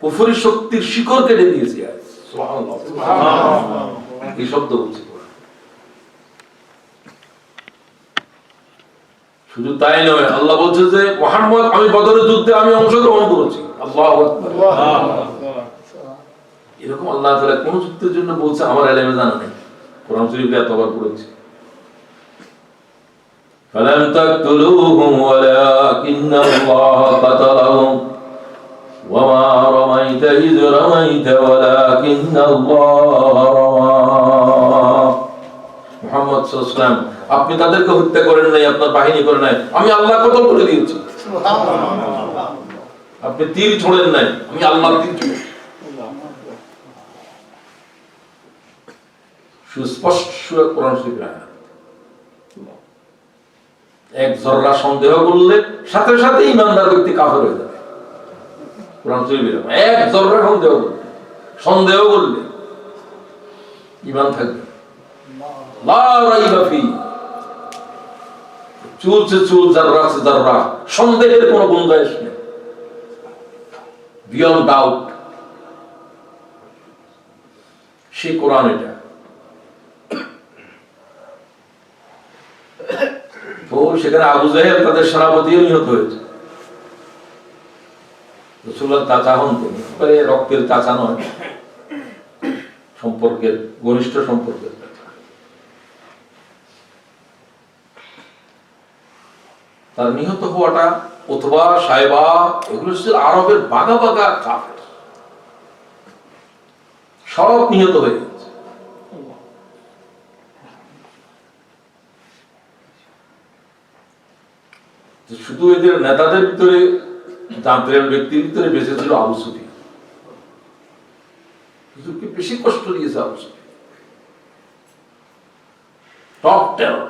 কুফরি শক্তির শিকড় কেটে দিয়েছি। সুবহানাল্লাহ, এই শব্দ বলছি। শুধু তাই নয়, আল্লাহ বলছে যে মুহাম্মদ, আমি বদরের যুদ্ধে আমি অংশগ্রহণ করেছি। আল্লাহু আকবার। এরকম আল্লাহ তাআলা কোন যুদ্ধের জন্য বলছে আমার ইলমে জানা নেই। কোরআন শরীফে এতবার পড়েছি। فلم تقتلوهم ولكن الله قتلهم وما رميت إذ رميت ولكن الله رمى। মুহাম্মদ সাল্লাল্লাহু আলাইহি ওয়াসাল্লাম, আপনি তাদেরকে হত্যা করেন নাই, আপনার বাহিনী করে নাই, আমি আল্লাহ কতল করে দিয়েছি। সুবহানাল্লাহ। আপনি তীর ছোড়েন নাই, আমি আল্লাহ তীর ছুড়েছি। সুস্পষ্ট কোরআন শরীফে আয়াত। এক জররা সন্দেহ করলে সাথে সাথে ঈমানদার ব্যক্তি কাফের হয়ে যাবে। কোরআন শরীফে এক জররা সন্দেহ করলে ঈমান থাকবে। লা রাইবা ফি, চুলছে চুল, জাররা আছে জাররা, সন্দেহের কোনো গুঞ্জাইশ নেই। বিয়ন্ড ডাউট, সেই কোরআন এটা। তো সেখানে আবু জাহেল তাদের সেনাপতিও নিহত হয়েছে। রাসূলুল্লাহ চাচা হন তিনি, রক্তের চাচা নয়, সম্পর্কের, ঘনিষ্ঠ সম্পর্কের চাচা। তার নিহত হওয়াটা, অথবা সাহেবা, এগুলো ছিল আরবের বাগা বাগা কাফের, সব নিহত হয়ে গেছে। শুধু এদের নেতাদের ভিতরে, জান্ত্রের ব্যক্তির ভিতরে বেঁচে ছিল আবু সুফিয়ান। হুজুরকে বেশি কষ্ট দিয়েছে আবু সুফিয়ান, টপ টেরর।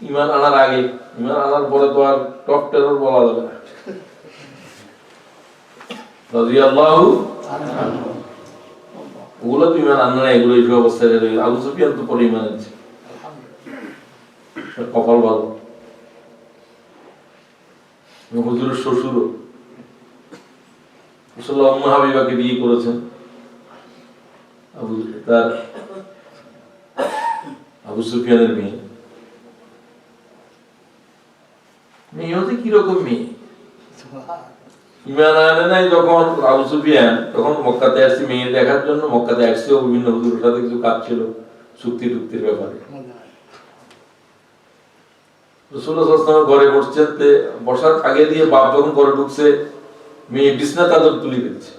ঈমান আনার আগে, ঈমান আনার পরে তো আর টপ টেরর বলা যাবে না। রাদিয়াল্লাহু আনহু, ওগুলো তো ঈমান আনে না, এগুলো এই অবস্থায় রয়ে। আবু সুফিয়ান তো পরে ঈমান আনছে, কপাল ভালো। হুজুরের শ্বশুরও রাসূলুল্লাহ উম্মে হাবিবাকে বিয়ে করেছেন। আবু সুফিয়ানের মেয়ে, মেয়ে হচ্ছে কিরকম মেয়ে, ঈমান আনে নাই যখন আবু সুফিয়ান, তখন মক্কাতে আসছে মেয়ে দেখার জন্য। মক্কাতে আসছে বিভিন্ন হুজুরের সাথে কিছু কাজ ছিল, চুক্তি টুক্তির ব্যাপারে। রাসূলুল্লাহ সাল্লাল্লাহু আলাইহি ওয়াসাল্লাম ঘরে বসছেন, বসার আগে দিয়ে বাপ যখন ঘরে ঢুকছে, মেয়ে বিছনা চাদর তুলে দিচ্ছে,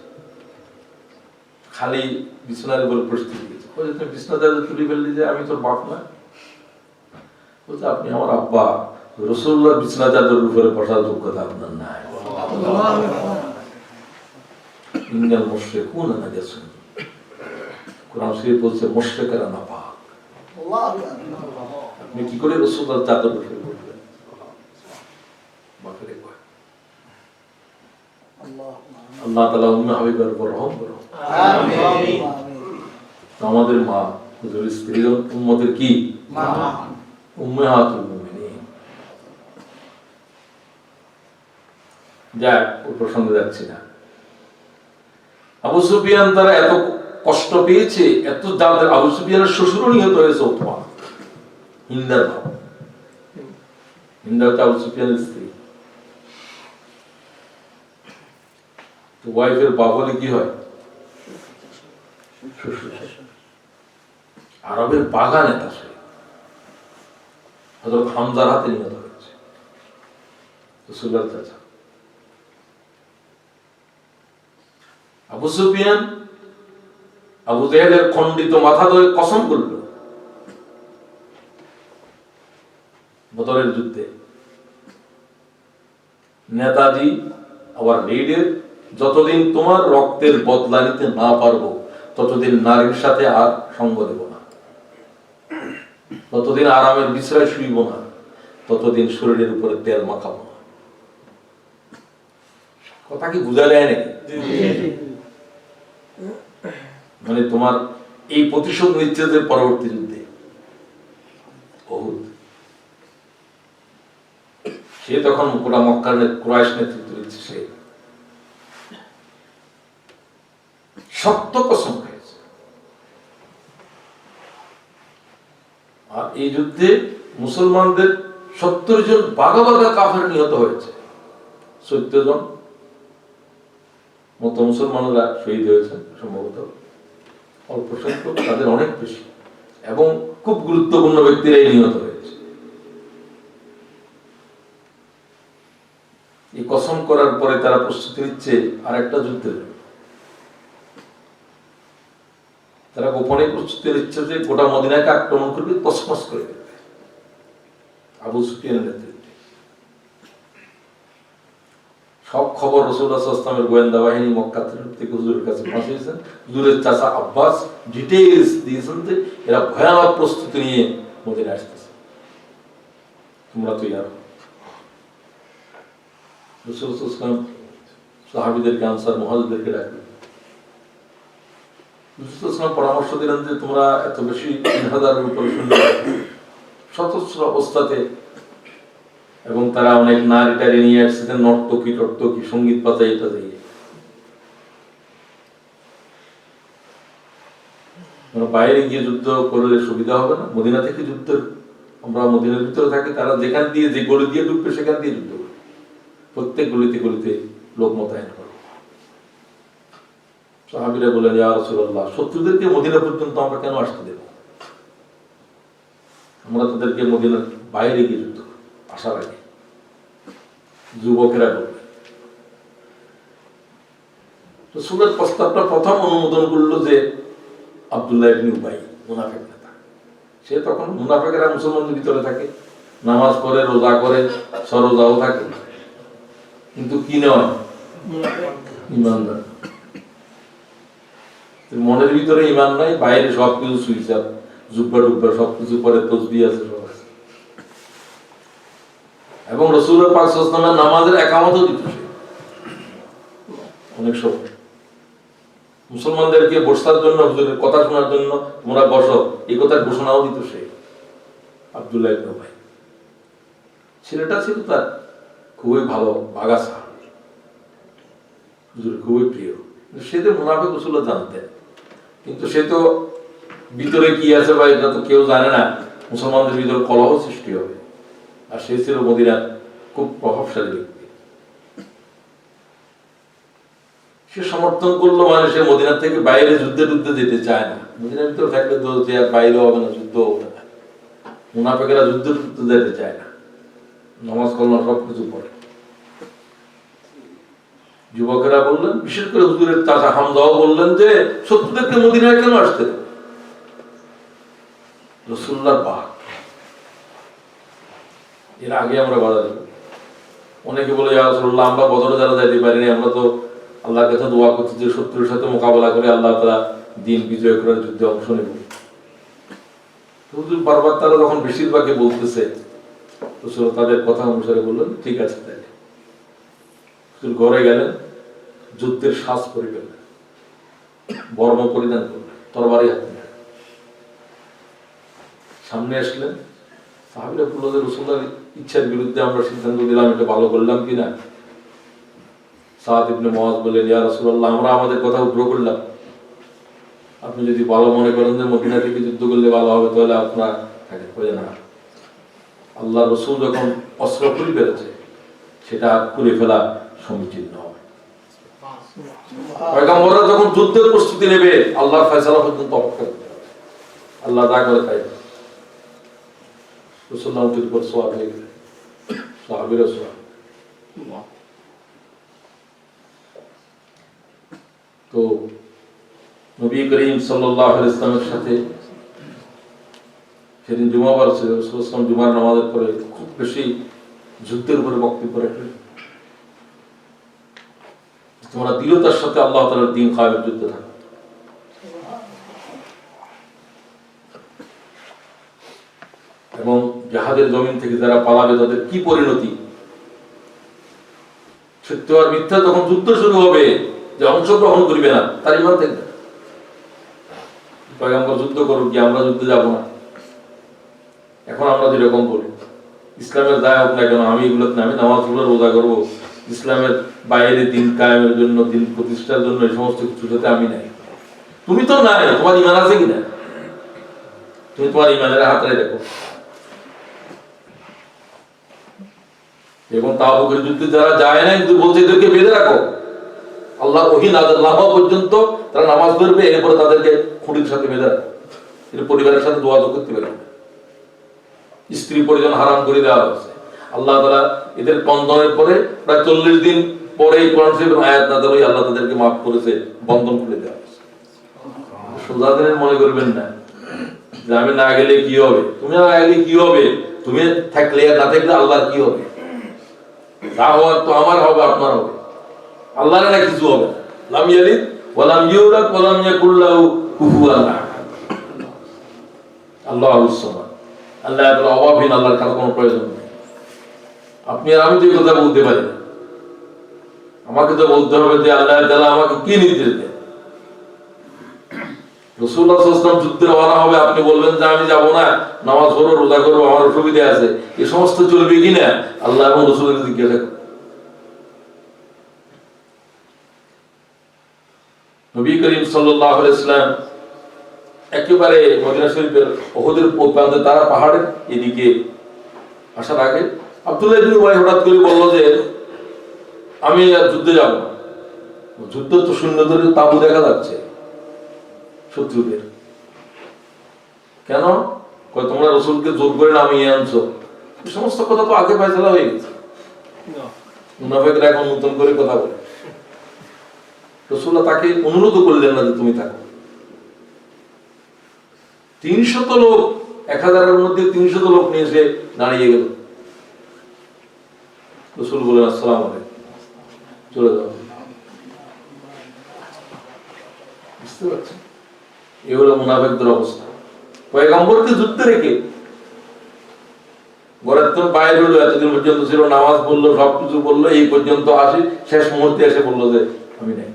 খালি বিছানার উপর প্রস্তুতি দিয়েছে। বলে, তুমি বিছনা চাদর তুলে ফেললি যে, আমি তোর বাপ না? বলছে, আপনি আমার আব্বা, রাসূলুল্লাহ বিছনা চাদরের উপরে বসার যোগ্যতা আপনার নাই। ইন্নাল মুশরিকুনা নাজাসুন, কোরআন শরীফ বলছে মুশরিকরা নাপাক। আপনি কি করে রাসূলুল্লাহ চাদর উপরে বসবেন? বাপরে কয়, আল্লাহ তাআলা উম্মে হাবিবার উপর রহম করুন। আমিন। আমাদের মা, হুজুর স্ত্রী উম্মতের কি মা, উম্মাহাতুল মুমিনিন। যাক, ওই প্রসঙ্গে যাচ্ছি না। আবু সুফিয়ান তারা এত কষ্ট পেয়েছে, এত যাদের, আবু সুফিয়ানের শ্বশুরও নিহত হয়েছে। উতবা, হিন্দার বাবা, হিন্দা হচ্ছে আবু সুফিয়ানের স্ত্রী। তো ওয়াইফের বাপ হলে কি হয়? শ্বশুর। আরবের বাগা নেতা সে, হযরত হামজার হাতে নিহত হয়েছে, রাসূলুল্লাহর চাচা। আবু সুফিয়ান আবু জাহেলের খণ্ডিত মাথা ধরে কসম করল বদরের যুদ্ধে, নেতাজি আবার লিডের, যতদিন তোমার রক্তের বদলা নিতে না পারবো ততদিন নারীর সাথে আর সঙ্গ দেব না, ততদিন আরামের বিছানায় শুইব না, ততদিন শরীরের উপরে তেল মাখাবো না। কথা কি বুঝা যায় নাকি? মানে তোমার এই প্রতিশোধ নিচ্ছে যে পরবর্তী যুদ্ধে সে তখন গোটা মক্কার কুরাইশ নেতৃত্ব দিচ্ছে। সে শক্ত কসম খেয়েছে। আর এই যুদ্ধে মুসলমানদের 70 জন বাঘা বাঘা কাফের নিহত হয়েছে, 14 জন মতো মুসলমানরা শহীদ হয়েছেন সম্ভবত, অল্প সংখ্যক, তাদের অনেক বেশি, এবং খুব গুরুত্বপূর্ণ ব্যক্তিরাই নিহত হয়েছে। এই কসম করার পরে তারা প্রস্তুতি নিচ্ছে আর একটা যুদ্ধের। তারা গোপনে প্রস্তুতি নিচ্ছে যে গোটা মদিনাকে আক্রমণ করবে, তছনছ করে দেবে আবু সুফিয়ানের নেতৃত্বে। সব খবর রাসূলুল্লাহ সাল্লাল্লাহু আলাইহি ওয়াসাল্লামের গোয়েন্দা বাহিনী মক্কা থেকে হুজুরের কাছে পৌঁছেছেন। হুজুরের চাচা আব্বাস ডিটেইলস দিয়েছেন যে এরা ভয়ানক প্রস্তুতি নিয়ে মদিনায় আসতেছে, তোমরা তৈরি। রাসূলুল্লাহ সাল্লাল্লাহু আলাইহি ওয়াসাল্লাম সাহাবীদেরকে, আনসার মুহাজিরদেরকে ডাকলেন। রাসূলুল্লাহ সাল্লাল্লাহু আলাইহি ওয়াসাল্লাম পরামর্শ দিলেন যে তোমরা এত বেশি 3000-এর উপরে সৈন্য, সশস্ত্র অবস্থাতে, এবং তারা অনেক নারী টারি নিয়ে আসছেন, নর্তকী টর্তকী, সঙ্গীত বাজাই, এটা দিয়ে বাইরে গিয়ে যুদ্ধ করলে সুবিধা হবে না। মদিনা থেকে যুদ্ধ, আমরা মদিনার ভিতরে থাকি, তারা যেখান দিয়ে যে গলি দিয়ে ঢুকবে সেখান দিয়ে যুদ্ধ করবে, প্রত্যেক গলিতে গলিতে লোক মোতায়েন করে। সাহাবীরা বলেন, ইয়া রাসূলুল্লাহ, শত্রুদেরকে মদিনা পর্যন্ত আমরা কেন আসতে দেব? আমরা তাদেরকে মদিনার বাইরে গিয়ে যুদ্ধ আসার আগে। যুবকেরা বলবে। রাসূলের প্রস্তাবটা প্রথম অনুমোদন করলো যে আব্দুল্লাহ ইবনে উবাই, মুনাফিক নেতা। সে তখন, মুনাফিকরা মুসলমানদের ভিতরে থাকে, নামাজ পড়ে, রোজা করে, সরোজাও থাকে, কিন্তু কি নয়, ঈমানদার। মনের ভিতরে ঈমান নাই, বাইরে সবকিছু সুইচার, জুব্বা টুব্বা সবকিছু পরে, তসবিহ আছে, সব আছে। এবং রাসূলুল্লাহ পাক সাল্লাল্লাহু আলাইহি ওয়াসাল্লামের নামাজের একামতও দিত সে অনেক সময়। মুসলমানদেরকে বসার জন্য, হুজুরের কথা শোনার জন্য তোমরা বসো, এই কথার ঘোষণাও দিত সে। আব্দুল্লাহ ইবনে উবাই ছেলেটা ছিল তার খুবই ভালো, বাগাসা, হুজুরের খুবই প্রিয়। সে তো মুনাফিক, রাসূলুল্লাহ জানতেন, কিন্তু সে তো ভিতরে কি আছে ভাই এটা তো কেউ জানে না, মুসলমানদের ভিতরে কলহ সৃষ্টি হবে। আর সে ছিল মদিনার খুব প্রভাবশালী ব্যক্তি। সে সমর্থন করলো, মানে সে মদিনা থেকে বাইরে যুদ্ধে টুদ্ধে যেতে চায় না। মদিনার ভিতরে থাকলে তো যে আর বাইরে হবে না, যুদ্ধ হবে না। মুনাফিকেরা যুদ্ধে টুদ্ধে যেতে চায় না, নামাজ কালাম সবকিছু পড়ে। যুবকেরা বললেন, বিশেষ করে হুজুরের চাচা হামজাও বললেন যে শত্রুদেরকে মদিনায় কেন আসতে দেব? রাসূলুল্লাহর বাক, এর আগে আমরা বাধা দেব। অনেকে বলে, ইয়া রাসূলুল্লাহ, আমরা বদরে যারা যাইতে পারিনি, আমরা তো আল্লাহর কাছে দোয়া করছি যে শত্রুর সাথে মোকাবেলা করে আল্লাহ তাআলা দিন বিজয় করার যুদ্ধে অংশ নেব। হুজুর বারবার তারা যখন বেশিরভাগে বলতেছে, রাসূল তাদের কথা অনুসারে বললেন, ঠিক আছে তাহলে। হুজুর ঘরে গেলেন, যুদ্ধের সাজ পরে গেলেন, বর্ম পরিধান করলেন, তরবারি হাতে নিলেন, সামনে আসলেন। সাহাবীরা বলল যে রাসূলুল্লাহর ইচ্ছার বিরুদ্ধে আমরা সিদ্ধান্ত দিলাম, এটা ভালো করলাম কিনা? সাদ ইবনে মুআয বললেন, ইয়া রাসূলুল্লাহ, আমরা আমাদের কথা উগ্র করলাম, আপনি যদি ভালো মনে করেন যে মদিনা থেকে যুদ্ধ করলে ভালো হবে, তাহলে আপনার থাকে হয়ে না। আল্লাহ রাসূল যখন অস্ত্র খুলে ফেলেছে, সেটা খুলে ফেলা সমীচীন নয়। পয়গম্বররা যখন যুদ্ধের প্রস্তুতি নেবে, আল্লাহর ফয়সালা পর্যন্ত অপেক্ষা করতে হবে। আল্লাহ যা করে তাই। রাসূলুল্লাহ এর উপর সোয়া হয়ে গেলেন, সাহাবীরা সোয়া। তো নবী করিম সাল্লাল্লাহু আলাইহি ওয়াসাল্লামের সাথে সেদিন জুমাবার ছিল, রাসূলুল্লাহ সাল্লাল্লাহু জুমার নামাজের পরে খুব বেশি যুদ্ধের উপরে বক্তব্য রাখলেন। তোমরা দৃঢ়তার সাথে আল্লাহ তাআলার দ্বীন কায়েমের যুদ্ধে থাকো। এবং জিহাদের জমিন থেকে যারা পালাবে তাদের কি পরিণতি, সত্য আর মিথ্যা যখন যুদ্ধ শুরু হবে, যে অংশগ্রহণ করবে না তার ঈমান থাকবে না। পয়গম্বর যুদ্ধ করুক, কি আমরা যুদ্ধে যাব না? এখন আমরা যেরকম বলি, ইসলামের দায় হোক না কেন, আমি এগুলোতে আমি নামাজ পড়ব, রোজা করবো, ইসলামের বাইরে দিন কায়েমের জন্য, দিন প্রতিষ্ঠার জন্য এই সমস্ত কিছুর সাথে আমি নাই। তুমি তো নাই, তোমার ইমান আছে কিনা? তুমি তোমার ইমানের হাতটাই দেখো। এবং তাবুকের যুদ্ধে যারা যায় না, কিন্তু বলছে এদেরকে বেঁধে রাখো, আল্লাহ ওহী নাযিল না হওয়া পর্যন্ত তারা নামাজ পড়বে, এরপরে তাদেরকে খুঁটির সাথে বেঁধে রাখো, এর পরিবারের সাথে দোয়া তো করতে পারবে না, স্ত্রী পরিজন হারাম করে দেওয়া হয়েছে। আল্লাহ তাআলা এদের বন্ধনের পরে প্রায় 40 দিন পরে কোরআন শরীফের আয়াত নাযিল হয়ে আল্লাহ তাদেরকে মাফ করেছে, বন্ধন করে দেওয়া হয়েছে। সোজা দিনের মনে করবেন না যে আমি না গেলে কি হবে, তুমি না গেলে কি হবে, তুমি থাকলে আর না থাকলে আল্লাহর কি হবে? যা হওয়ার তো আমার হবে, আপনার হবে, আল্লাহর না কিছু হবে না। লাম ইয়ালিদ ওয়া লাম ইউলাদ ওয়া লাম ইয়াকুল লাহু কুফুয়ান আহাদ। আল্লাহুস সামাদ, আল্লাহ তাআলা অভাবহীন, আল্লাহর কাছে কোনো প্রয়োজন নেই। আপনি আর আমি তো এই কথা বলতে পারি না, আমাকে তো বলতে হবে যে আল্লাহ তাআলা আমাকে কি নির্দেশ দেন। রাসূলুল্লাহ সাল্লাল্লাহু আলাইহি ওয়াসাল্লাম যুদ্ধে রওনা হবে, আপনি বলবেন যে আমি যাব না, নামাজ পড়ব, রোজা করব, আমার অসুবিধা আছে, এই সমস্ত চলবে কিনা আল্লাহ এবং রাসূলের জিজ্ঞাসা করুন। নবী করিম সাল্লাল্লাহু আলাইহি ওয়াসাল্লাম একেবারে মদিনা শরীফের উহুদের প্রান্তে, তারা পাহাড়ের এদিকে আসার আগে আব্দুল্লাহ ইবনে উবাই হঠাৎ করে বলল যে আমি আর যুদ্ধে যাব না। যুদ্ধ তো সৈন্যদের তাঁবু দেখা যাচ্ছে শত্রুদের, কেন? কয় তোমরা রাসূলকে জোর করে নামিয়ে আনছো। এই সমস্ত কথা তো আগে ফয়সালা হয়ে গেছে, মুনাফিকরা এখন নতুন করে কথা বলে। রাসূলুল্লাহ তাকে অনুরোধ করলেন না যে তুমি থাকো। 300 লোক, 1000-এর মধ্যে 300 লোক নিয়ে এসে দাঁড়িয়ে গেল। রাসূল বললেন আসসালামু আলাইকুম, চলে যাও। বুঝতে পারছেন? এই হলো মুনাফিকদের অবস্থা। পয়গম্বরকে যুদ্ধে রেখে ঘরের তো বাইরে হলো, এতদিন পর্যন্ত ছিল, নামাজ পড়লো, সবকিছু বললো, এই পর্যন্ত আসি, শেষ মুহূর্তে এসে বললো যে আমি নাই।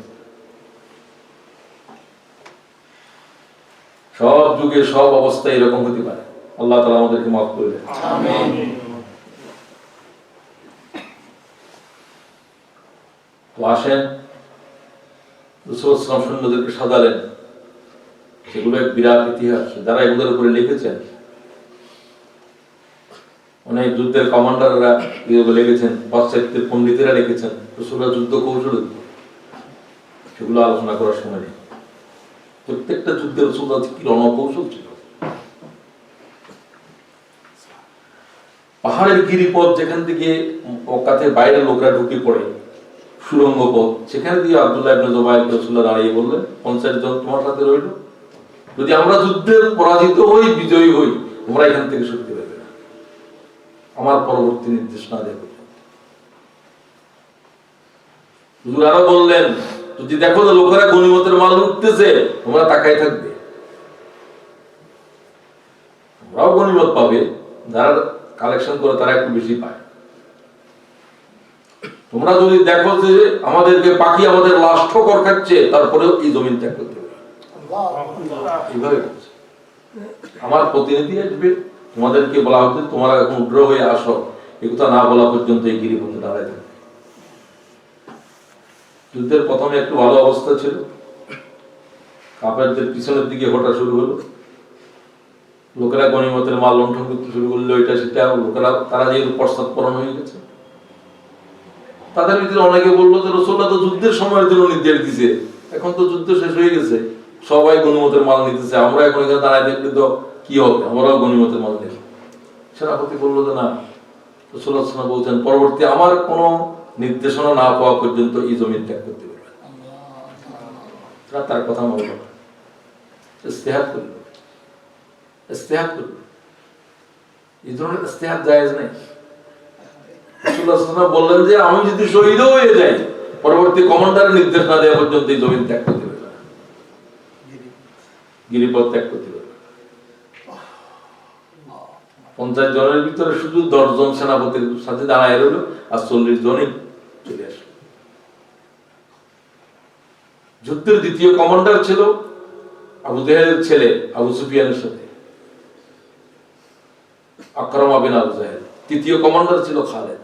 সব যুগে সব অবস্থা এরকম হতে পারে, আল্লাহ তাআলা আমাদেরকে মাফ করে দেন। আমিন। তো আসেন, রাসূল সাল্লাল্লাহু আলাইহি ওয়াসাল্লাম সৈন্যদেরকে সাজালেন, সেগুলো এক বিরাট ইতিহাস। যারা এগুলোর উপরে লিখেছেন, অনেক যুদ্ধের কমান্ডাররা এগুলো লিখেছেন, পাশ্চাত্যের পণ্ডিতেরা লিখেছেন, রাসূলুল্লাহ যুদ্ধ কৌশল, সেগুলো আলোচনা করার সময় নেই। প্রত্যেকটা যুদ্ধের রাসূলুল্লাহ কি রণকৌশল ছিল। পাহাড়ের গিরিপথ যেখান থেকে মক্কাতে বাইরের লোকরা ঢুকে পড়ে, সুড়ঙ্গ পথ, সেখানে দিয়ে আব্দুল্লাহ ইবনে জুবাইর রাসূলুল্লাহ দাঁড়িয়ে বললেন 50 জন তোমার সাথে রইল, যদি আমরা যুদ্ধে পরাজিত হই, বিজয়ী হই, তোমরা এখান থেকে সরতে পারবে না আমার পরবর্তী নির্দেশ না দেওয়া পর্যন্ত। হুজুর আরো বললেন, যদি দেখো যে লোকেরা গনিমতের মাল লুটতেছে, তোমরা তাকাই থাকবে, তোমরাও গনিমত পাবে, যারা কালেকশন করে তারা একটু বেশি পায়। তোমরা যদি দেখো যে আমাদেরকে পাখি আমাদের লাশ ঠোকর খাচ্ছে, তারপরেও এই জমিন ত্যাগ করতে হবে। এইভাবে আমার প্রতিনিধি আসবে, তোমাদেরকে বলা হচ্ছে তোমরা এখন উগ্র হয়ে আসো, এই কথা না বলা পর্যন্ত এই গিরিপথে দাঁড়ায় থাকবে। যুদ্ধের প্রথমে একটু ভালো অবস্থা ছিল, কাফেরদের পিছনের দিকে ঘটা শুরু হলো, লোকেরা গনিমতের মাল লুণ্ঠন করতে শুরু করলো, এটা সেটা, লোকেরা তারা যেহেতু পশ্চাৎপরণ হয়ে গেছে, তাদের ভিতরে অনেকে বললো যে রাসূলুল্লাহ তো যুদ্ধের সময়ের জন্য নির্দেশ দিয়েছে, এখন তো যুদ্ধ শেষ হয়ে গেছে, সবাই গনিমতের মাল নিতেছে, আমরা এখন এখানে দাঁড়ায় দেখলে তো কি হবে, আমরাও গনিমতের মাল নেব। সেনাপতি বললো যে না, রাসূলুল্লাহ সাল্লাল্লাহু আলাইহি ওয়াসাল্লাম বলছেন পরবর্তী আমার কোনো নির্দেশনা না পাওয়া পর্যন্ত এই জমিন ত্যাগ করতে পারবে না। তার কথা মানল, ইস্তেহাদ করল, ইস্তেহাদ করল। এই ধরনের ইস্তেহাদ জায়েজ নাই। রাসূলুল্লাহ সাল্লাল্লাহু আলাইহি ওয়াসাল্লাম বললেন যে আমি যদি শহীদ হয়ে যাই, পরবর্তী কমান্ডারের নির্দেশ না দেওয়া পর্যন্ত এই জমিন ত্যাগ করতে পারবে না, গিরিপথ ত্যাগ করতে পারবে। 50 জনের ভিতরে শুধু 10 জন সেনাপতির সাথে দাঁড়ায় রইল, আর 40 জনই চলে আসলো। যুদ্ধের দ্বিতীয় কমান্ডার ছিল আবু জাহেলের ছেলে আবু সুফিয়ানের সাথে আকরামা বিন আবু জাহেল। তৃতীয় কমান্ডার ছিল খালেদ,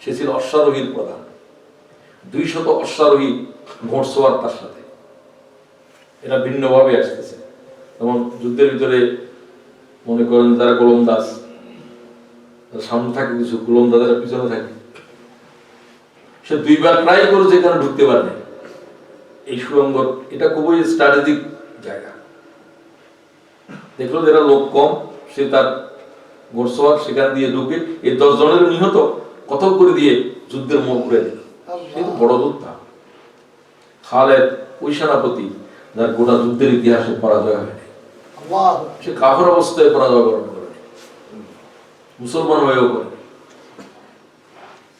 সে ছিল অশ্বারোহীর প্রধান, 200 অশ্বারোহী ঘোড়সওয়ার তার সাথে। এরা ভিন্নভাবে আসতেছে। যেমন যুদ্ধের ভিতরে মনে করেন যারা গোলন্দাজ, সামনে থাকে কিছু গোলন্দাজেরা পিছনে থাকে, সে দুইবার ট্রাই করেছে এখানে ঢুকতে পারেনি। এই সুড়ঙ্গ এটা খুবই স্ট্র্যাটেজিক জায়গা। দেখলো যারা লোক কম, সে তার ঘোড়সওয়ার সেখান দিয়ে ঢুকে এই 10 জনের নিহত কতল করে দিয়ে যুদ্ধের মোড় ঘুরে দিল। সে তো বড় যোদ্ধা। খালেদ ওই সেনাপতি যার গোটা যুদ্ধের ইতিহাসে পরাজয় হয়নি, সে কাফের অবস্থায় পরাজয় বরণ করে, মুসলমান হয়েও করে,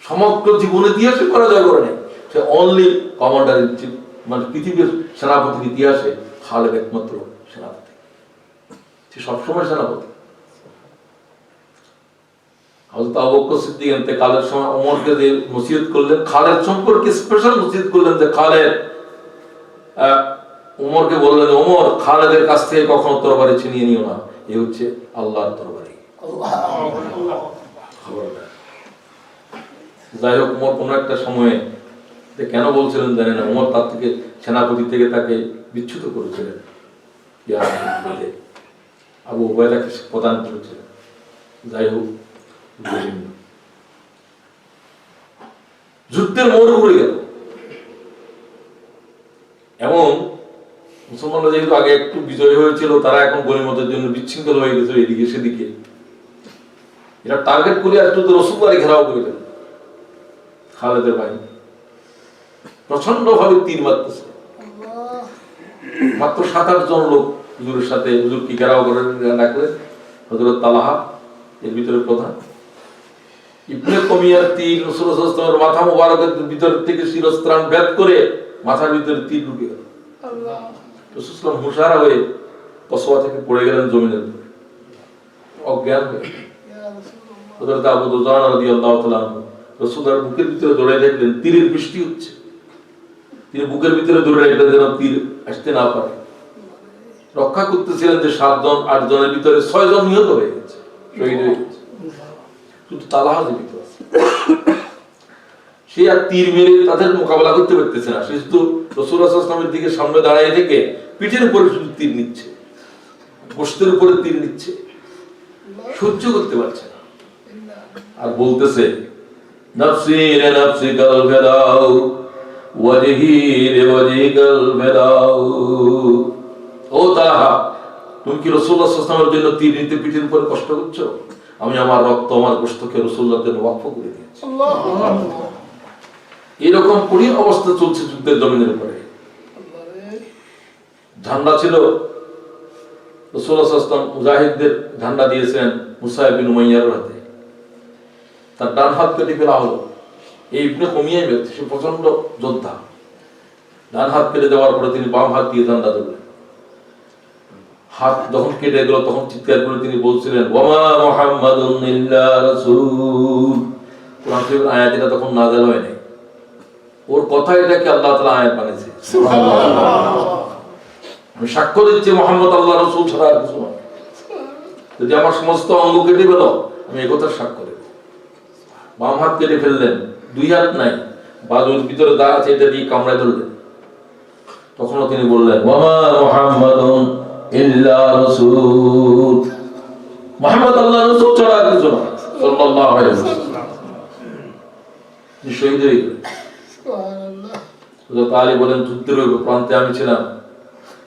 সমগ্র জীবন ইতিহাসে পরাজয় করে নাই। সে অনলি কমান্ডার ইন চিফ, মানে পৃথিবীর সেনাপতির ইতিহাসে খালেদ একমাত্র সেনাপতি, সে সবসময় সেনাপতি। হযরত আবু বকর সিদ্দিক ইন্তেকালের সময় ওমরকে যে নসিহত করলেন, খালেদ সম্পর্কে স্পেশাল নসিহত করলেন যে খালেদ, ওমরকে বললেন, ওমর খালেদের কাছ থেকে কখনো তরবারি ছিনিয়ে নিও না, এই হচ্ছে আল্লাহর তরবারি। যাই হোক, ওমর কোনো একটা সময়ে কেন বলছিলেন জানি না, ওমর তার থেকে সেনাপতি থেকে তাকে বিচ্যুত করেছিলেন, আবু উবাইদাকে প্রদান করেছিলেন। যাই হোক, যুদ্ধের মোড় ঘুরে গেল এবং মুসলমানরা যেহেতু আগে একটু বিজয় হয়েছিল, তারা এখন গনিমতের জন্য বিচ্ছিন্ন হয়ে গেছে এদিকে সেদিকে। এরা টার্গেট করে একটু রাসূলুল্লাহর ঘেরাও করে গেল। খালেদের ভাই প্রচন্ড ভাবে তীর মারতেছে, মাত্র 7-8 জন লোক হুজুরের সাথে, হুজুর কি ঘেরাও করে রাখলেন, হযরত তালহা এর ভিতরে প্রধান। ইবনে কমিয়ার তীর রাসূলুল্লাহ সাল্লাল্লাহু আলাইহি ওয়াসাল্লামের মাথা মুবারকের ভিতর থেকে শিরস্ত্রাণ ভেদ করে মাথার ভিতরে তীর ঢুকে গেল। আল্লাহ, রাসূল সাল্লাল্লাহু আলাইহি ওয়াসাল্লাম হুশারা হয়ে কসওয়া থেকে পড়ে গেলেন জমিনের উপর, অজ্ঞান হয়ে। হযরত আবু দুজানা রাদিয়াল্লাহু তাআলা রাসূলের বুকের ভিতরে দৌড়ে দেখলেন তীরের বৃষ্টি হচ্ছে। তিনি বুকের ভিতরে দৌড়ে রাখলেন যেন তীর আসতে না পারে। রক্ষা করতেছিলেন যে 7 জন 8 জনের ভিতরে 6 জন নিহত হয়ে গেছে, শহীদ হয়ে গেছে, শুধু তালহা জীবিত আছে। সে আর তীর মেরে তাদের মোকাবেলা করতে পারতেছে না, সে শুধু রাসূলুল্লাহ সাল্লাল্লাহু আলাইহি ওয়াসাল্লামের দিকে সামনে দাঁড়িয়ে থেকে পিঠের উপরে শুধু তীর নিচ্ছে, গোশতের উপরে তীর নিচ্ছে, সহ্য করতে পারছে না। আর বলতেছে, নাফসি রে নাফসি কাল ফেরাও, ওয়াজহি রে ওয়াজহি কাল ফেরাও। ও তালহা, তুমি কি রাসূলুল্লাহ সাল্লাল্লাহু আলাইহি ওয়াসাল্লামের জন্য তীর নিতে পিঠের উপরে কষ্ট করছো? আমি আমার রক্ত, আমার গোশতকে রাসূলুল্লাহর জন্য ওয়াকফ করে দিয়েছি। এরকম কঠিন অবস্থা চলছে যুদ্ধের জমিনের উপরে। ঝান্ডা ছিল, রাসূলুল্লাহ সাল্লাল্লাহু আলাইহি ওয়াসাল্লাম মুজাহিদদের ঝান্ডা দিয়েছেন মুসা ইবনে উমাইয়ার হাতে, তার ডান হাত কেটে ফেলা হলো। এই ইবনে কমিয়ার ব্যক্তি, সে প্রচন্ড যোদ্ধা, ডান হাত কেটে দেওয়ার পরে তিনি বাম হাত দিয়ে ঝান্ডা ধরলেন। হাত যখন কেটে গেল তখন চিৎকার করে তিনি বলছিলেন, ওয়ামা মুহাম্মাদুন ইল্লা রাসূল। কোরআন শরীফের আয়াতটা তখন নাযিল হয় নাই, ওর কথা এটাকে আল্লাহ তাআলা আয়াত বানিয়েছে। সুবহানাল্লাহ, আমি সাক্ষ্য দিচ্ছি মুহাম্মদ আল্লাহর রাসূল ছাড়া আর কিছু নয়। যদি আমার সমস্ত অঙ্গ কেটে ফেলো, আমি এই কথার সাক্ষ্য দেব। বাম হাত কেটে ফেললেন, 2 হাত নাই, বাজুর ভিতরে দা আছে, এটা দিয়ে কামড়ায় ধরলেন। তখনও তিনি বললেন, ওয়ামা মুহাম্মাদুন ইল্লা রাসূল, মুহাম্মদ আল্লাহর রাসূল ছাড়া আর কিছু নয়, সাল্লাল্লাহু আলাইহি ওয়াসাল্লাম। শহীদ হয়ে গেলেন। সুবহানাল্লাহ। হযরত আলী বলেন, যুদ্ধের ওই প্রান্তে আমি ছিলাম।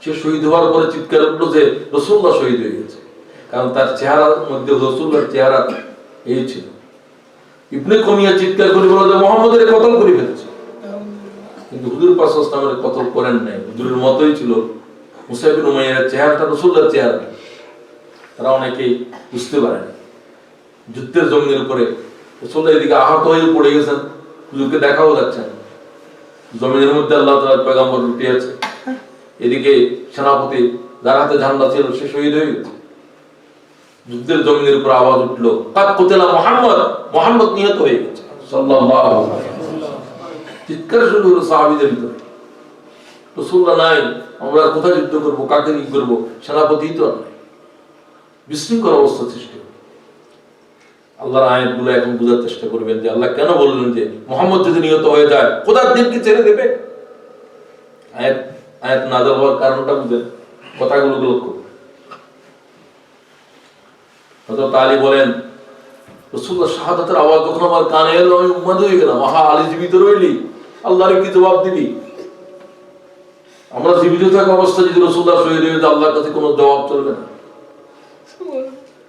সে শহীদ হওয়ার পরে চিৎকার উঠল যে রাসূলুল্লাহ শহীদ হয়ে গেছে, কারণ তার চেহারার মধ্যে রাসূলুল্লাহর চেহারা এই ছিল। ইবনে কমিয়া চিৎকার করে বলল যে মুহাম্মদের কতল করে ফেলেছে, কিন্তু হুজুর পাক সাল্লাল্লাহু আলাইহি ওয়াসাল্লামের কতল করেন নাই। হুজুরের মতই ছিল মুসা ইবনে উমাইয়ার চেহারাটা রাসূলুল্লাহর চেহারা। তারা অনেকেই বুঝতে পারেনি। যুদ্ধের জমিনের উপরে রাসূলুল্লাহ এদিকে আহত হয়ে পড়ে গেছেন, হুজুরকে দেখাও যাচ্ছে না। জমিনের মধ্যে আল্লাহ তাআলার পয়গম্বর লুটিয়ে আছে, এদিকে সেনাপতি যার হাতে ঝান্ডা ছিল সে শহীদ হয়ে গেছে। যুদ্ধের জমিনের উপর আওয়াজ উঠলো, কাদ কুতিলা মুহাম্মদ, মুহাম্মদ নিহত হয়ে গেছে, সাল্লাল্লাহু আলাইহি ওয়াসাল্লাম। চিৎকার শুরু হলো সাহাবীদের ভিতরে, রাসূলুল্লাহ নাই, আমরা কোথায় যুদ্ধ করব, কাকে কি করব, সেনাপতি তো নাই। বিশৃঙ্খল অবস্থা সৃষ্টি হলো। আল্লাহর আয়াতগুলো এখন বোঝার চেষ্টা করবেন যে আল্লাহ কেন বললেন যে মুহাম্মদ যদি নিহত হয়ে যায় খোদার দিনকে ছেড়ে দেবে। আয়াত নাযিল হওয়ার কারণটা বুঝেন, কথাগুলো লক্ষ্য। হযরত আলী বলেন, রাসূলুল্লাহ শাহাদাতের আওয়াজ যখন আমার কানে এলো আমি উন্মাদ হয়ে গেলাম। আহা, আলী জীবিত রইলি, আল্লাহর কি জবাব দিবি? আমরা জীবিত থাকা অবস্থায় যদি রাসূলুল্লাহ শহীদ হয়ে যায়, আল্লাহর কাছে কোনো জবাব চলবে না।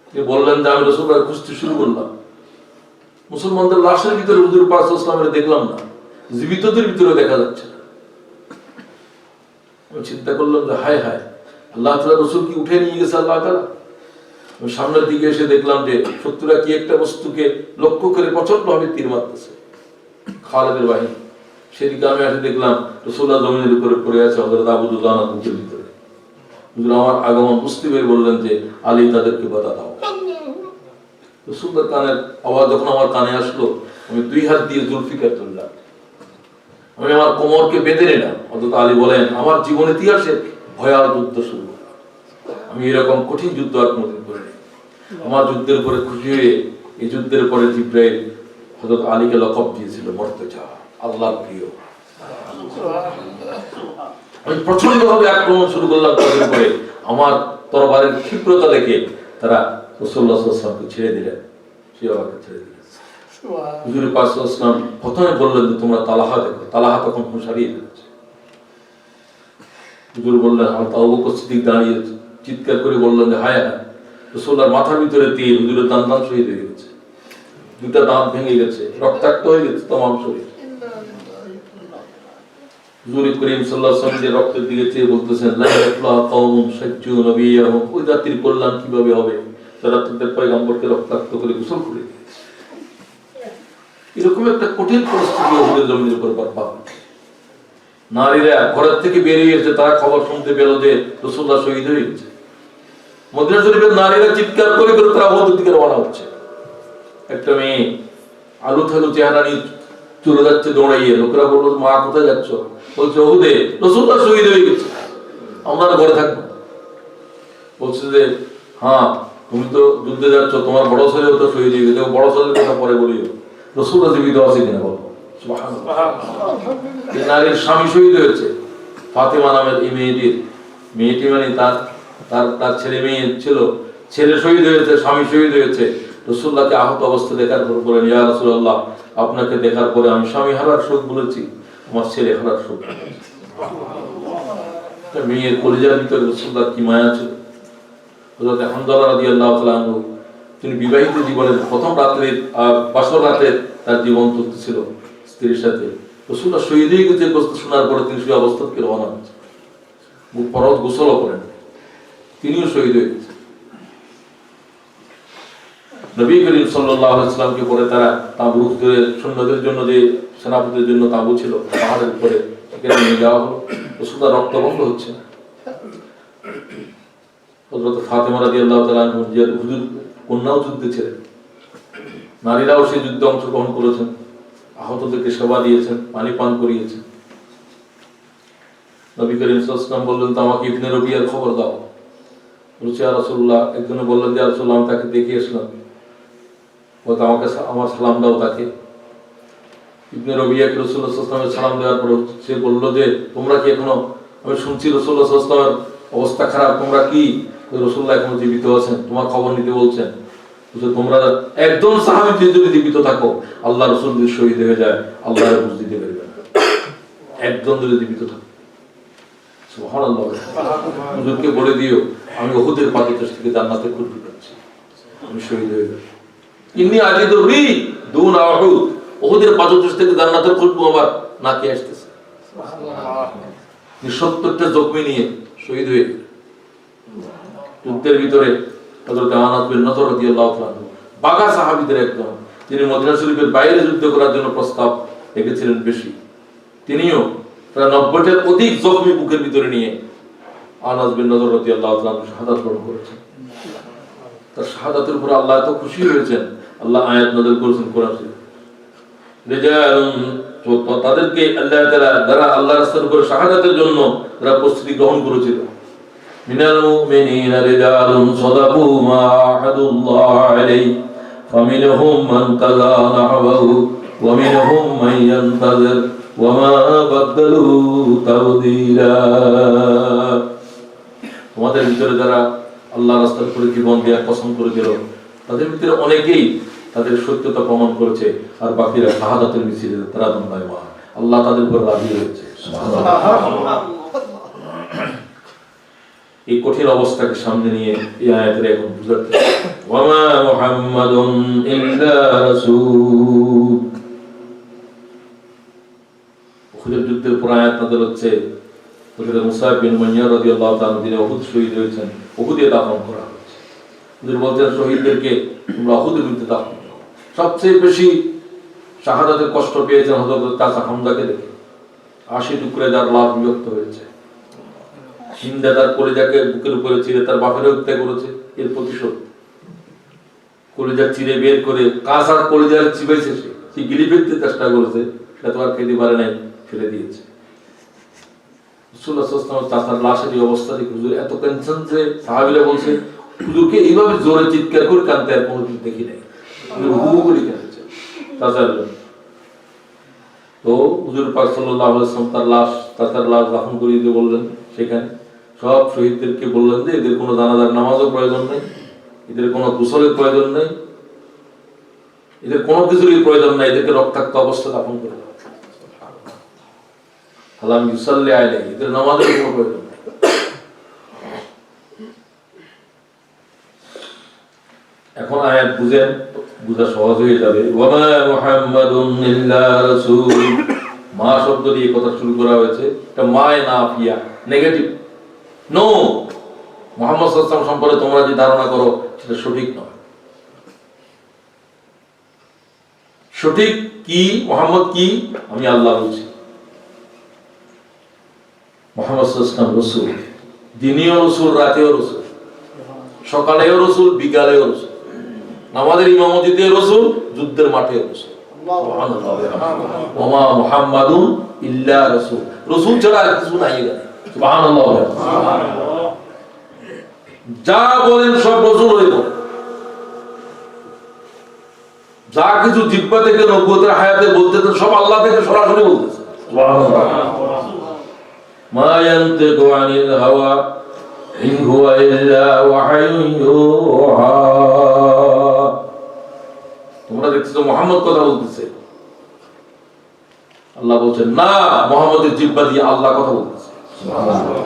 তিনি বললেন যে আমি রাসূলুল্লাহ খুঁজতে শুরু করলাম, মুসলমানদের লাশের ভিতরে হুজুর পাক সাল্লাল্লাহু আলাইহি ওয়াসাল্লাম দেখলাম না, জীবিতদের ভিতরে দেখা যাচ্ছে না। আমি চিন্তা করলাম যে হায় হায়, আল্লাহ তাআলা রাসূল কি উঠে নিয়ে গেছে আল্লাহ তাআলা? আমি সামনের দিকে এসে দেখলাম যে শত্রুরা কি একটা বস্তুকে লক্ষ্য করে প্রচন্ডভাবে তীর মারতেছে, খালিদের বাহিনী। সেদিকে আমি এসে দেখলাম রাসূলুল্লাহ জমিনের উপরে পড়ে আছে, হযরত আবু দুজানা বুকের ভিতরে। হুজুর আমার আগমন বুঝতে পেরে বললেন যে আলী তাদেরকে বাধা দাও। রাসূলুল্লাহর কানের আওয়াজ যখন আমার কানে আসলো, আমি দুই হাত দিয়ে জুলফিকার ধরলাম, আমি আমার কোমরকে বেঁধে নিলাম। হযরত আলী বলেন আমার জীবন ইতিহাসে ভয়াল যুদ্ধ শুরু। আমি এরকম কঠিন যুদ্ধ আর কোনোদিন করিনি। আমার যুদ্ধের উপরে খুশি হয়ে এই যুদ্ধের পরে জিবরাইল হযরত আলীকে লকব দিয়েছিল মর্তজা, আল্লাহর প্রিয়। আমি প্রচন্ডভাবে আক্রমণ শুরু করলাম তাদের উপরে। আমার তরবারের ক্ষিপ্রতা দেখে তারা রাসূলুল্লাহ সাল্লাল্লাহু আলাইহি ওয়াসাল্লামকে ছেড়ে দিলেন, সে আমাকে ছেড়ে দিলেন। হুজুর পাক সাল্লাল্লাহু আলাইহি ওয়াসাল্লাম প্রথমে বললেন যে তোমরা তালহা দেখো। তালহা তখন হুঁশ হারিয়ে ফেলেছে। হুজুর বললেন, আবু বকর সিদ্দিক দাঁড়িয়ে চিৎকার করে বললেন যে হায় হায়, রাসূলুল্লাহর মাথার ভিতরে তীর, হুজুরের দাঁত শহীদ হয়ে গেছে, দুটা দাঁত ভেঙে গেছে, রক্তাক্ত হয়ে গেছে তমাম শরীর। হুজুর করিম সাল্লাল্লাহু আলাইহি ওয়াসাল্লাম রক্তের দিকে চেয়ে বলতেছেন লা ইয়াফলাহু কওমুন শাজ্জু নবিয়্যাহুম, ওই জাতির কল্যাণ কিভাবে হবে যারা তাদের পয়গম্বরকে রক্তাক্ত করে গোসল করে দিয়েছে। এরকম একটা কঠিন পরিস্থিতি হুজুর জমিনের উপর বর্তায়। নারীরা ঘরের থেকে বেরিয়ে এসে তারা খবর শুনতে পেল যে রাসূলুল্লাহ শহীদ হয়ে গেছে। মদিনা শরীফের নারীরা চিৎকার করে করে তারা ওদের দিকে রওনা হচ্ছে। একটা মেয়ে আলু থালু চেহারা নিয়ে চলে যাচ্ছে দৌড়াইয়ে। লোকেরা বললো মা কোথায় যাচ্ছ? বলছে ওহুদে রাসূলুল্লাহ শহীদ হয়ে গেছে, আমরা ঘরে থাকবো। বলছে যে হ্যাঁ তুমি তো যুদ্ধে যাচ্ছ, তোমার বড় ছেলেও তো শহীদ হয়ে গেছে, বড় ছেলের কথা পরে বলিও, রাসূলুল্লাহ জীবিত আছে কিনা বলো। নারীর স্বামী শহীদ হয়েছে, ফাতেমা নামের এই মেয়েটি মানে তার ছেলে মেয়ে ছিল, ছেলে শহীদ হয়েছে, স্বামী শহীদ হয়েছে। রাসূলুল্লাহকে আহত অবস্থা দেখার পর বলেন ইয়া রাসূলুল্লাহ, আপনাকে দেখার পরে আমি স্বামী হারার শোক বলেছি, আমার ছেলে হারার শোক। মেয়ের কলিজার ভিতরে রাসূলুল্লাহর কি মায়া ছিল। হযরত হামজালা রাদিয়াল্লাহু তাআলা আনহু, তিনি বিবাহিত জীবনের প্রথম রাত্রে বাসর রাতে তার জীবন চলতেছিল স্ত্রীর সাথে। রাসূলুল্লাহ শহীদ হয়ে গেছে শোনার পরে তিনি সেই অবস্থা থেকে রওনা হয়েছে, ফরজ গোসলও করেন, তিনিও শহীদ হয়ে গেছে। নবী করিম সাল্লাল্লাহু আলাইহি ওয়াসাল্লামকে পরে তারা তাবুক ধরে সৈন্যদের জন্য যে সেনাপতির জন্য তাঁবু ছিল পাহাড়ের উপরে সেখানে নিয়ে যাওয়া হলো। রাসূলুল্লাহ রক্তবন্ধ হচ্ছে। হযরত ফাতেমা রাদিয়াল্লাহু তাআলা আনহা হুজুর কন্যাও যুদ্ধে ছিলেন, নারীরাও সেই যুদ্ধে অংশগ্রহণ করেছেন, আহতদেরকে সেবা দিয়েছেন, পানি পান করিয়েছেন। নবী করিম সাল্লাল্লাহু আলাইহি ওয়াসাল্লাম বললেন তো আমাকে ইবনে রবিয়ার খবর দাও। বলছে ইয়া রাসূলুল্লাহ, একজনে বললেন যে ইয়া রাসূলুল্লাহ আমি তাকে দেখে আসলাম, বলতে আমাকে আমার সালাম দাও তাকে। ইবনে রবিয়াকে রাসূলুল্লাহ সাল্লাল্লাহু আলাইহি ওয়াসাল্লামের সালাম দেওয়ার পর সে বলল যে তোমরা কি এখনো, আমি শুনছি রাসূলুল্লাহ সাল্লাল্লাহু আলাইহি ওয়াসাল্লামের অবস্থা খারাপ, তোমরা কি রাসূলুল্লাহ এখনো জীবিত আছেন, তোমার খবর নিতে বলছেন। তোমরা একজন সাহাবী যদি জীবিত থাকো, আল্লাহ রাসূল যদি শহীদ হয়ে যায় আল্লাহর বুঝ দিতে পারবে না, একজন যদি জীবিত থাকে। সুবহানাল্লাহ। হুজুরকে বলে দিও আমি উহুদের পাদদেশ থেকে জান্নাতের খুশবু পাচ্ছি, আমি শহীদ হয়ে যাব। ইন্নী আজিদু রি দুনা উহুদ, উহুদের পাদদেশ থেকে জান্নাতের খুশবু আমার নাকে আসতেছে। সুবহানাল্লাহ। 70টা জখমি নিয়ে শহীদ হয়ে যুদ্ধের ভিতরে হযরত আনাস বিন নজর রাদিয়াল্লাহু তাআলা বাগা সাহাবীদের একজন, যিনি মদিনা শরীফের বাইরে যুদ্ধ করার জন্য প্রস্তাব রেখেছিলেন বেশি, তিনিও প্রায় 90টার অধিক জখমি বুকের ভিতরে নিয়ে আনাস বিন নজর রাদিয়াল্লাহু তাআলা শাহাদাত বরণ করেছেন। তার শাহাদাতের উপর আল্লাহ এত খুশি হয়েছেন, আল্লাহ আয়াত নাযিল করেছেন কোরআনে, রিজালুন, তাদেরকে আল্লাহ তাআলা যারা আল্লাহর রাস্তার উপর শাহাদাতের জন্য যারা প্রস্তুতি গ্রহণ করেছিল, মিনাল মুমিনিনা রিজালুন সাদাকু মা আহাদুল্লাহ আলাইহি ফামিনহুম মান কাযা নাহবাহু ওয়া মিনহুম মান ইয়ানতাযির ওয়ামা বাদদালু তাবদীলা। তোমাদের ভিতরে যারা আল্লাহর রাস্তার উপরে জীবন দেওয়ার পছন্দ করে দিল, তাদের ভিতরে অনেকেই তাদের সত্যতা প্রমাণ করেছে, আর বাকিরা শাহাদাতের মিছিলে তারা দণ্ডায়মান। আল্লাহ তাদের উপর রাজি হয়েছে। এই কঠিন অবস্থাকে সামনে নিয়ে এই আয়াতের এখন বুঝাতে, ওয়ামা মুহাম্মাদুন ইল্লা রাসূল। উহুদের যুদ্ধের পর আয়াত নাযিল হচ্ছে, হযরত মুসআব বিন উমাইয়া রাদিয়াল্লাহু তাআলা যিনি উহুদ শহীদ হয়েছেন, উহুদে দাফন করা হয়েছে। হুজুর বলছেন শহীদদেরকে তোমরা উহুদের যুদ্ধে দাফন করো। সবচেয়ে বেশি শাহাদাতের কষ্ট পেয়েছেন হযরত চাচা হামজাকে দেখে। 80 টুকরায় যার লাশ বিভক্ত হয়েছে। হিন্দা তার কলিজাকে বুকের উপরে ছিঁড়ে তার বাপের হত্যা করেছে, এর প্রতিশোধ। কলিজা চিরে বের করে কাঁচার কলিজার চিবাইছে, সে গিলি ফেলতে চেষ্টা করেছে, সেটা তো আর খেতে পারে নাই, ফেলে দিয়েছে। রাসূলুল্লাহ সাল্লাল্লাহু আলাইহি ওয়াসাল্লাম চাচার লাশের এই অবস্থা দেখে হুজুর এত টেনশন যে সাহাবীরা বলছে হুজুরকে এইভাবে জোরে চিৎকার করে কাঁদতে আর কোনোদিন দেখি নাই। হুজুর হু হু করে কাঁদছে চাচার জন্য। তো হুজুর পাক সাল্লাল্লাহু আলাইহি ওয়াসাল্লাম চাচার লাশ দাফন করিয়ে দিয়ে বললেন, সেখানে সব শহীদদেরকে বললেন যে এদের কোনো জানাজার নামাজও প্রয়োজন নেই, এদের কোনো গোসলের প্রয়োজন নেই, এদের কোনো কিছুরই প্রয়োজন নাই, এদেরকে রক্তাক্ত অবস্থা দাফন করে দাও। আল্লাহ ইউসাল্লি আলাইহি, এদের নামাজের কোনো প্রয়োজন নেই। এখন আয়াত বুঝেন, বুঝা সহজ হয়ে যাবে। ওয়ামা মুহাম্মাদুন ইল্লা রাসূল, মা শব্দ দিয়ে কথা শুরু করা হয়েছে। এটা মায় নাফিয়া, নেগেটিভ। নো, মুহাম্মদ সাল্লাল্লাহু আলাইহি ওয়াসাল্লাম সম্পর্কে তোমরা যে ধারণা করো সেটা সঠিক নয়। সঠিক কি, মুহাম্মদ কি, আমি আল্লাহ বলছি। মুহাম্মদ সাল্লাল্লাহু আলাইহি ওয়াসাল্লাম রাসূল, দিনেও রাসূল, রাতেও রাসূল, সকালেও রাসূল, বিকালেও রাসূল, নামাজের ইমামতিতেও রাসূল, যুদ্ধের মাঠেও রাসূল। সুবহানাল্লাহ। ওয়া মুহাম্মাদুন ইল্লা রাসূল, রাসূল ছাড়া আর কিছু নাই এখানে। সুবহানাল্লাহ। যা বলেন সব রাসূল হইল। যা কিছু জিহ্বা থেকে নবুয়তের হায়াতে বলতেছেন সব আল্লাহ থেকে সরাসরি বলতেছেন। সুবহানাল্লাহ। মা ইয়ানতিকু আনিল হাওয়া ইন হুয়া ইল্লা ওয়াহয়ুন ইউহা। তোমরা দেখছো মুহাম্মদ কথা বলতেছে, আল্লাহ বলছেন না, মুহাম্মদের জিহ্বা দিয়ে আল্লাহ কথা বলতেছে। সুবহানাল্লাহ।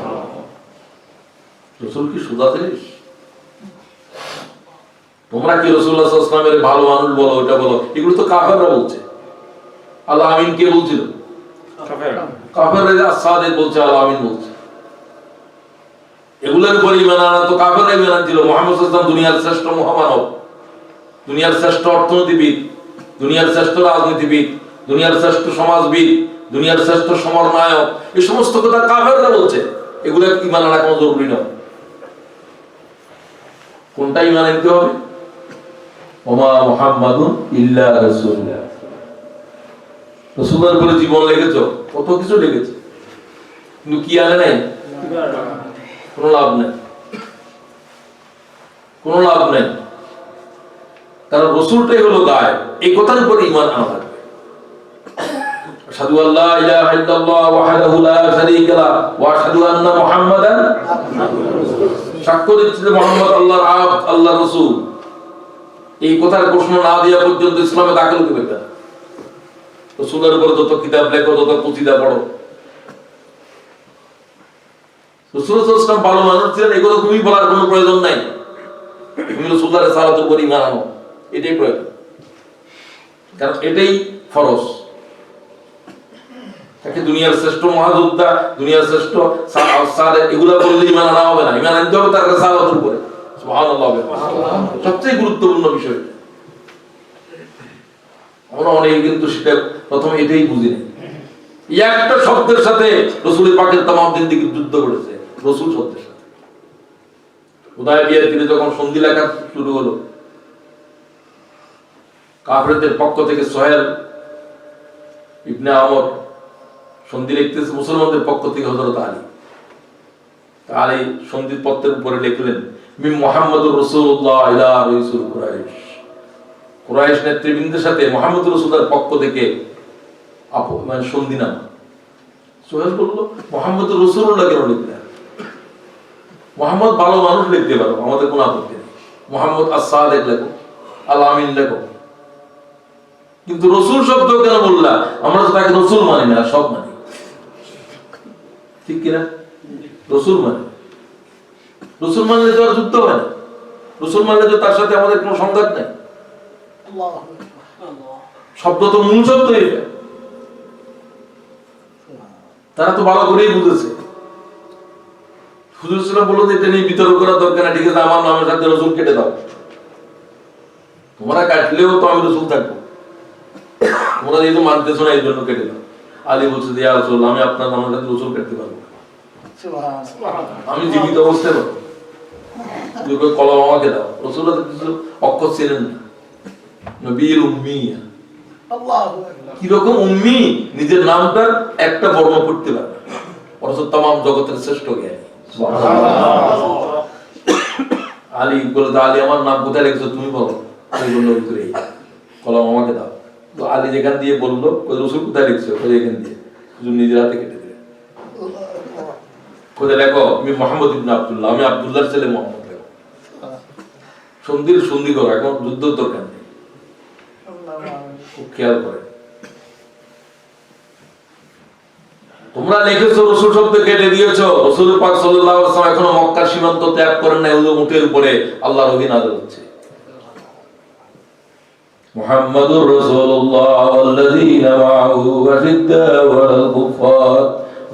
রাসূল কি সুদা জিনিস? তোমরা কি রাসূলুল্লাহ সাল্লাল্লাহু আলাইহি ওয়াসাল্লামের ভালো মানুষ বলো, ওটা বলো, এগুলো তো কাফেররা বলছে। আল্লাহ আমিন কে বলছিল? কাফেররা আস-সাদিক বলছে, আল্লাহ আমিন বলছে। এগুলোর উপর ঈমান আনা তো কাফেররা ঈমান আনছিল। মুহাম্মদ সাল্লাল্লাহু আলাইহি ওয়াসাল্লাম দুনিয়ার শ্রেষ্ঠ মহামানব, দুনিয়ার শ্রেষ্ঠ অর্থনীতিবিদ, দুনিয়ার শ্রেষ্ঠ রাজনীতিবিদ, দুনিয়ার শ্রেষ্ঠ সমাজবিদ, দুনিয়ার শ্রেষ্ঠ সমরনায়ক, এই সমস্ত কথা কাফেররা বলছে। এগুলো ঈমান আনা কোনো জরুরি নয়। কোনটা ঈমান আনতে হবে? ওমা মুহাম্মাদুন ইল্লা রাসূল। রাসূলের উপরে জীবন লেগেছে, কত কিছু লেগেছে, কিন্তু কি আনে নাই? কোনো লাভ নেই, কোনো লাভ নেই। কারণ রাসূলটাই হলো গায়েব, এই কথার উপরে ঈমান আনা লাগবে। আশহাদু আল্লা ইলাহা ইল্লাল্লাহ ওয়াহদাহু লা শারীকা লাহু ওয়া আশহাদু আন্না মুহাম্মাদান, সাক্ষ্য দিচ্ছি যে মুহাম্মদ আল্লাহর আবদ, আল্লাহর রাসূল। এই কথার প্রশ্ন না দেওয়া পর্যন্ত ইসলামে দাখিল হবে না। রাসূলের উপর যত কিতাব লেখো, যত কসিদা পড়ো, রাসূল সাল্লাল্লাহু আলাইহি ওয়াসাল্লাম ভালো মানুষ ছিলেন, এই কথা তুমি বলার কোনো প্রয়োজন নাই। তুমি রাসূলের রিসালাতের উপর ঈমান আনো, এটাই প্রয়োজন, কারণ এটাই ফরজ। তাকে দুনিয়ার শ্রেষ্ঠ মহাযোদ্ধা, দুনিয়ার শ্রেষ্ঠ সাদেক, এগুলা বললে ঈমান আনা হবে না। ঈমান আনতে হবে তার রিসালাতের উপরে। সুবহানাল্লাহ। সবচেয়ে গুরুত্বপূর্ণ বিষয়। আমরা অনেকে কিন্তু সেটা প্রথমে এটাই বুঝি না। একটা শব্দের সাথে রাসূলের পাকের তামাম জিন্দেগি যুদ্ধ করেছে, রাসূল শব্দের সাথে। হুদায়বিয়ার তীরে যখন সন্ধি লেখা শুরু হলো, কাফেরদের পক্ষ থেকে সোহেল ইবনে আমর সন্ধি লিখতেছে, মুসলমানদের পক্ষ থেকে হযরত আলী। আলী সন্ধি পত্রের উপরে লিখলেন, মিন মুহাম্মাদুর রাসূলুল্লাহ ইলা রাইসুল কুরাইশ। কুরাইশ নেতৃবৃন্দের সাথে মুহাম্মদ রাসূলের পক্ষ থেকে মানে সন্ধি নাম। সোহেল বললো মোহাম্মদ রাসূলুল্লাহ কেন লিখলে? মোহাম্মদ ভালো মানুষ লিখতে পারো, আমাদের কোনো আপত্তি নেই। মোহাম্মদ আস-সাদিক লেখো, আল-আমিন লেখো, কিন্তু রসুল শব্দ কেন বললা? আমরা তো তাকে রসুল মানি না, সব মানি, ঠিক কিনা? রসুল মানি, রসুল মানলে তো আর যুদ্ধ হয় না, রসুল মানলে তো তার সাথে আমাদের কোনো সংঘাত নেই। শব্দ তো মূল শব্দ এটা, তারা তো ভালো করেই বুঝেছে। হুজুর সাল্লাল্লাহু আলাইহি ওয়াসাল্লাম বলল যে এটা নিয়ে বিতর্ক করার দরকার না, ঠিক আছে আমার নামের সাথে রসুল কেটে দাও, তোমরা কাটলেও তো আমি রসুল থাকবো, তোমরা যেহেতু মানতেছো না এই জন্য কেটে দাও। আলী বলছে যে ইয়া রাসূলুল্লাহ, আমি আপনার নামের সাথে রসুল কাটতে পারবো, আমি জীবিত অবস্থায় পারবো, কলম আমাকে দাও। রাসূলুল্লাহ কিছু অক্ষর ছিলেন না, নবীর উম্মি। কিরকম উম্মি? নিজের নামটার একটা বর্ণ পড়তে পারে, অথচ তামাম জগতের শ্রেষ্ঠ জ্ঞানী। আলী বলে, আলী আমার নাম কোথায় লিখছো তুমি বলো। আমি বললো ভিতরে, কলম আমাকে দাও। তো আলী যেখান দিয়ে বললো, রসুল কোথায় লিখছো? এখান দিয়ে। হুজুর নিজের হাতে কেটে দিলেন। কোথায় লেখো? আমি মোহাম্মদ ইবনে আব্দুল্লাহ, আমি আব্দুল্লাহর ছেলে মোহাম্মদ লেখো। সন্ধি করো, এখন যুদ্ধ দরকার নেই, খুব খেয়াল করে। তোমরা লিখেছো রসুল শব্দ কেটে দিয়েছো, রাসূল পাক সাল্লাল্লাহু আলাইহি ওয়াসাল্লাম এখনো মক্কার সীমান্ত ত্যাগ করেন নাই, উটের উপরে আল্লাহর ওহী নাযিল হচ্ছে। মুহাম্মাদুর রাসূলুল্লাহ ওয়াল্লাযীনা মা'আহু আশিদ্দাউ আলাল কুফফার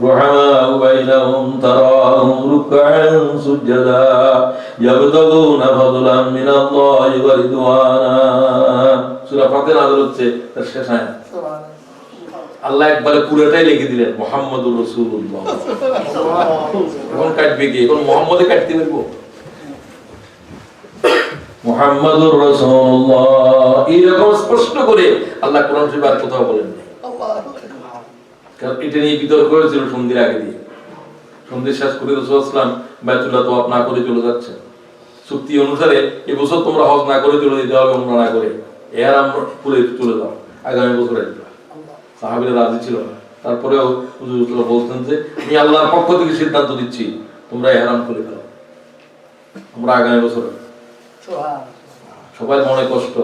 রুহামাউ বাইনাহুম তারাহুম রুকআন সুজদা ইয়াবতাগুনা ফাদলান মিনাল্লাহি ওয়া রিদওয়ানা। সূরা ফাতিহা নাযিল হচ্ছে তার শেষ আয়াত। আল্লাহ একবারে পুরোটাই লিখে দিলেন মুহাম্মাদুর রাসূলুল্লাহ। এখন কাটবে কি? এখন মুহাম্মদে কাটতে পারবো? মুহাম্মাদুর রাসূলুল্লাহ এরকম স্পষ্ট করে আল্লাহ কোরআন শরীফে আর কোথাও বলেন না। কারণ এটা নিয়ে বিতর্ক হয়েছিল সন্ধির আগে দিয়ে। সন্ধি শেষ করে রাসূল সাল্লাল্লাহু আলাইহি ওয়াসাল্লাম বাইতুল্লাহ তাওয়াফ না করে চলে যাচ্ছে। চুক্তি অনুসারে এই বছর তোমরা হজ না করে চলে যেতে হবে, উমরা না করে, ইহরাম খুলে চলে যাও, আগামী বছর আসবে। সাহাবীরা রাজি ছিল না, তারপরেও হুজুর বলতেন যে আমি আল্লাহর পক্ষ থেকে সিদ্ধান্ত দিচ্ছি, তোমরা ইহরাম খুলে ফেলো, আমরা আগামী বছর। সবাই মনে কষ্ট।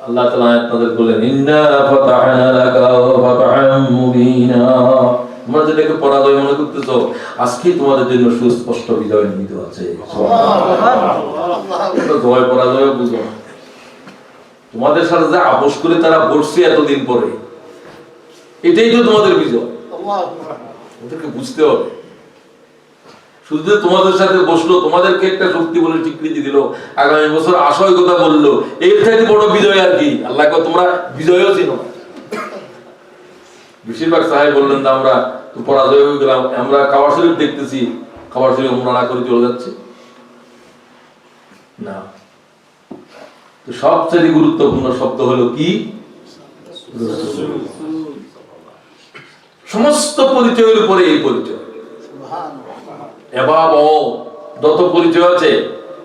আল্লাহ তাআলা আয়াত নাযিল করলেন, ইন্না ফাতাহনা লাকা ফাতহাম মুবিনা। তোমরা যেটাকে পরাজয় মনে করতেছো, আজকে তোমাদের জন্য সুস্পষ্ট বিজয় নিহিত আছে। সুবহানাল্লাহ। জয় পরাজয় বুঝো না। তোমাদের সাথে যে আপোষ করে তারা বসছে এতদিন পরে, এটাই তো তোমাদের বিজয়। ওদেরকে বুঝতে হবে। শুধু তোমাদের সাথে বসলো, তোমাদেরকে একটা শক্তি বলে স্বীকৃতি দিল, আগামী বছর আশয় কথা বললো, এর থেকে বড় বিজয় আর কি? আল্লাহ তোমরা বিজয়ও ছিল না। বেশিরভাগ সাহাবী বললেন যে আমরা তো পরাজয় হয়ে গেলাম, আমরা কাবা শরীফ দেখতেছি, কাবা শরীফ উমরা না করে চলে যাচ্ছে না। তো সবচেয়ে গুরুত্বপূর্ণ শব্দ হলো কি? সমস্ত পরিচয়ের উপরে এই পরিচয়। যত পরিচয় আছে,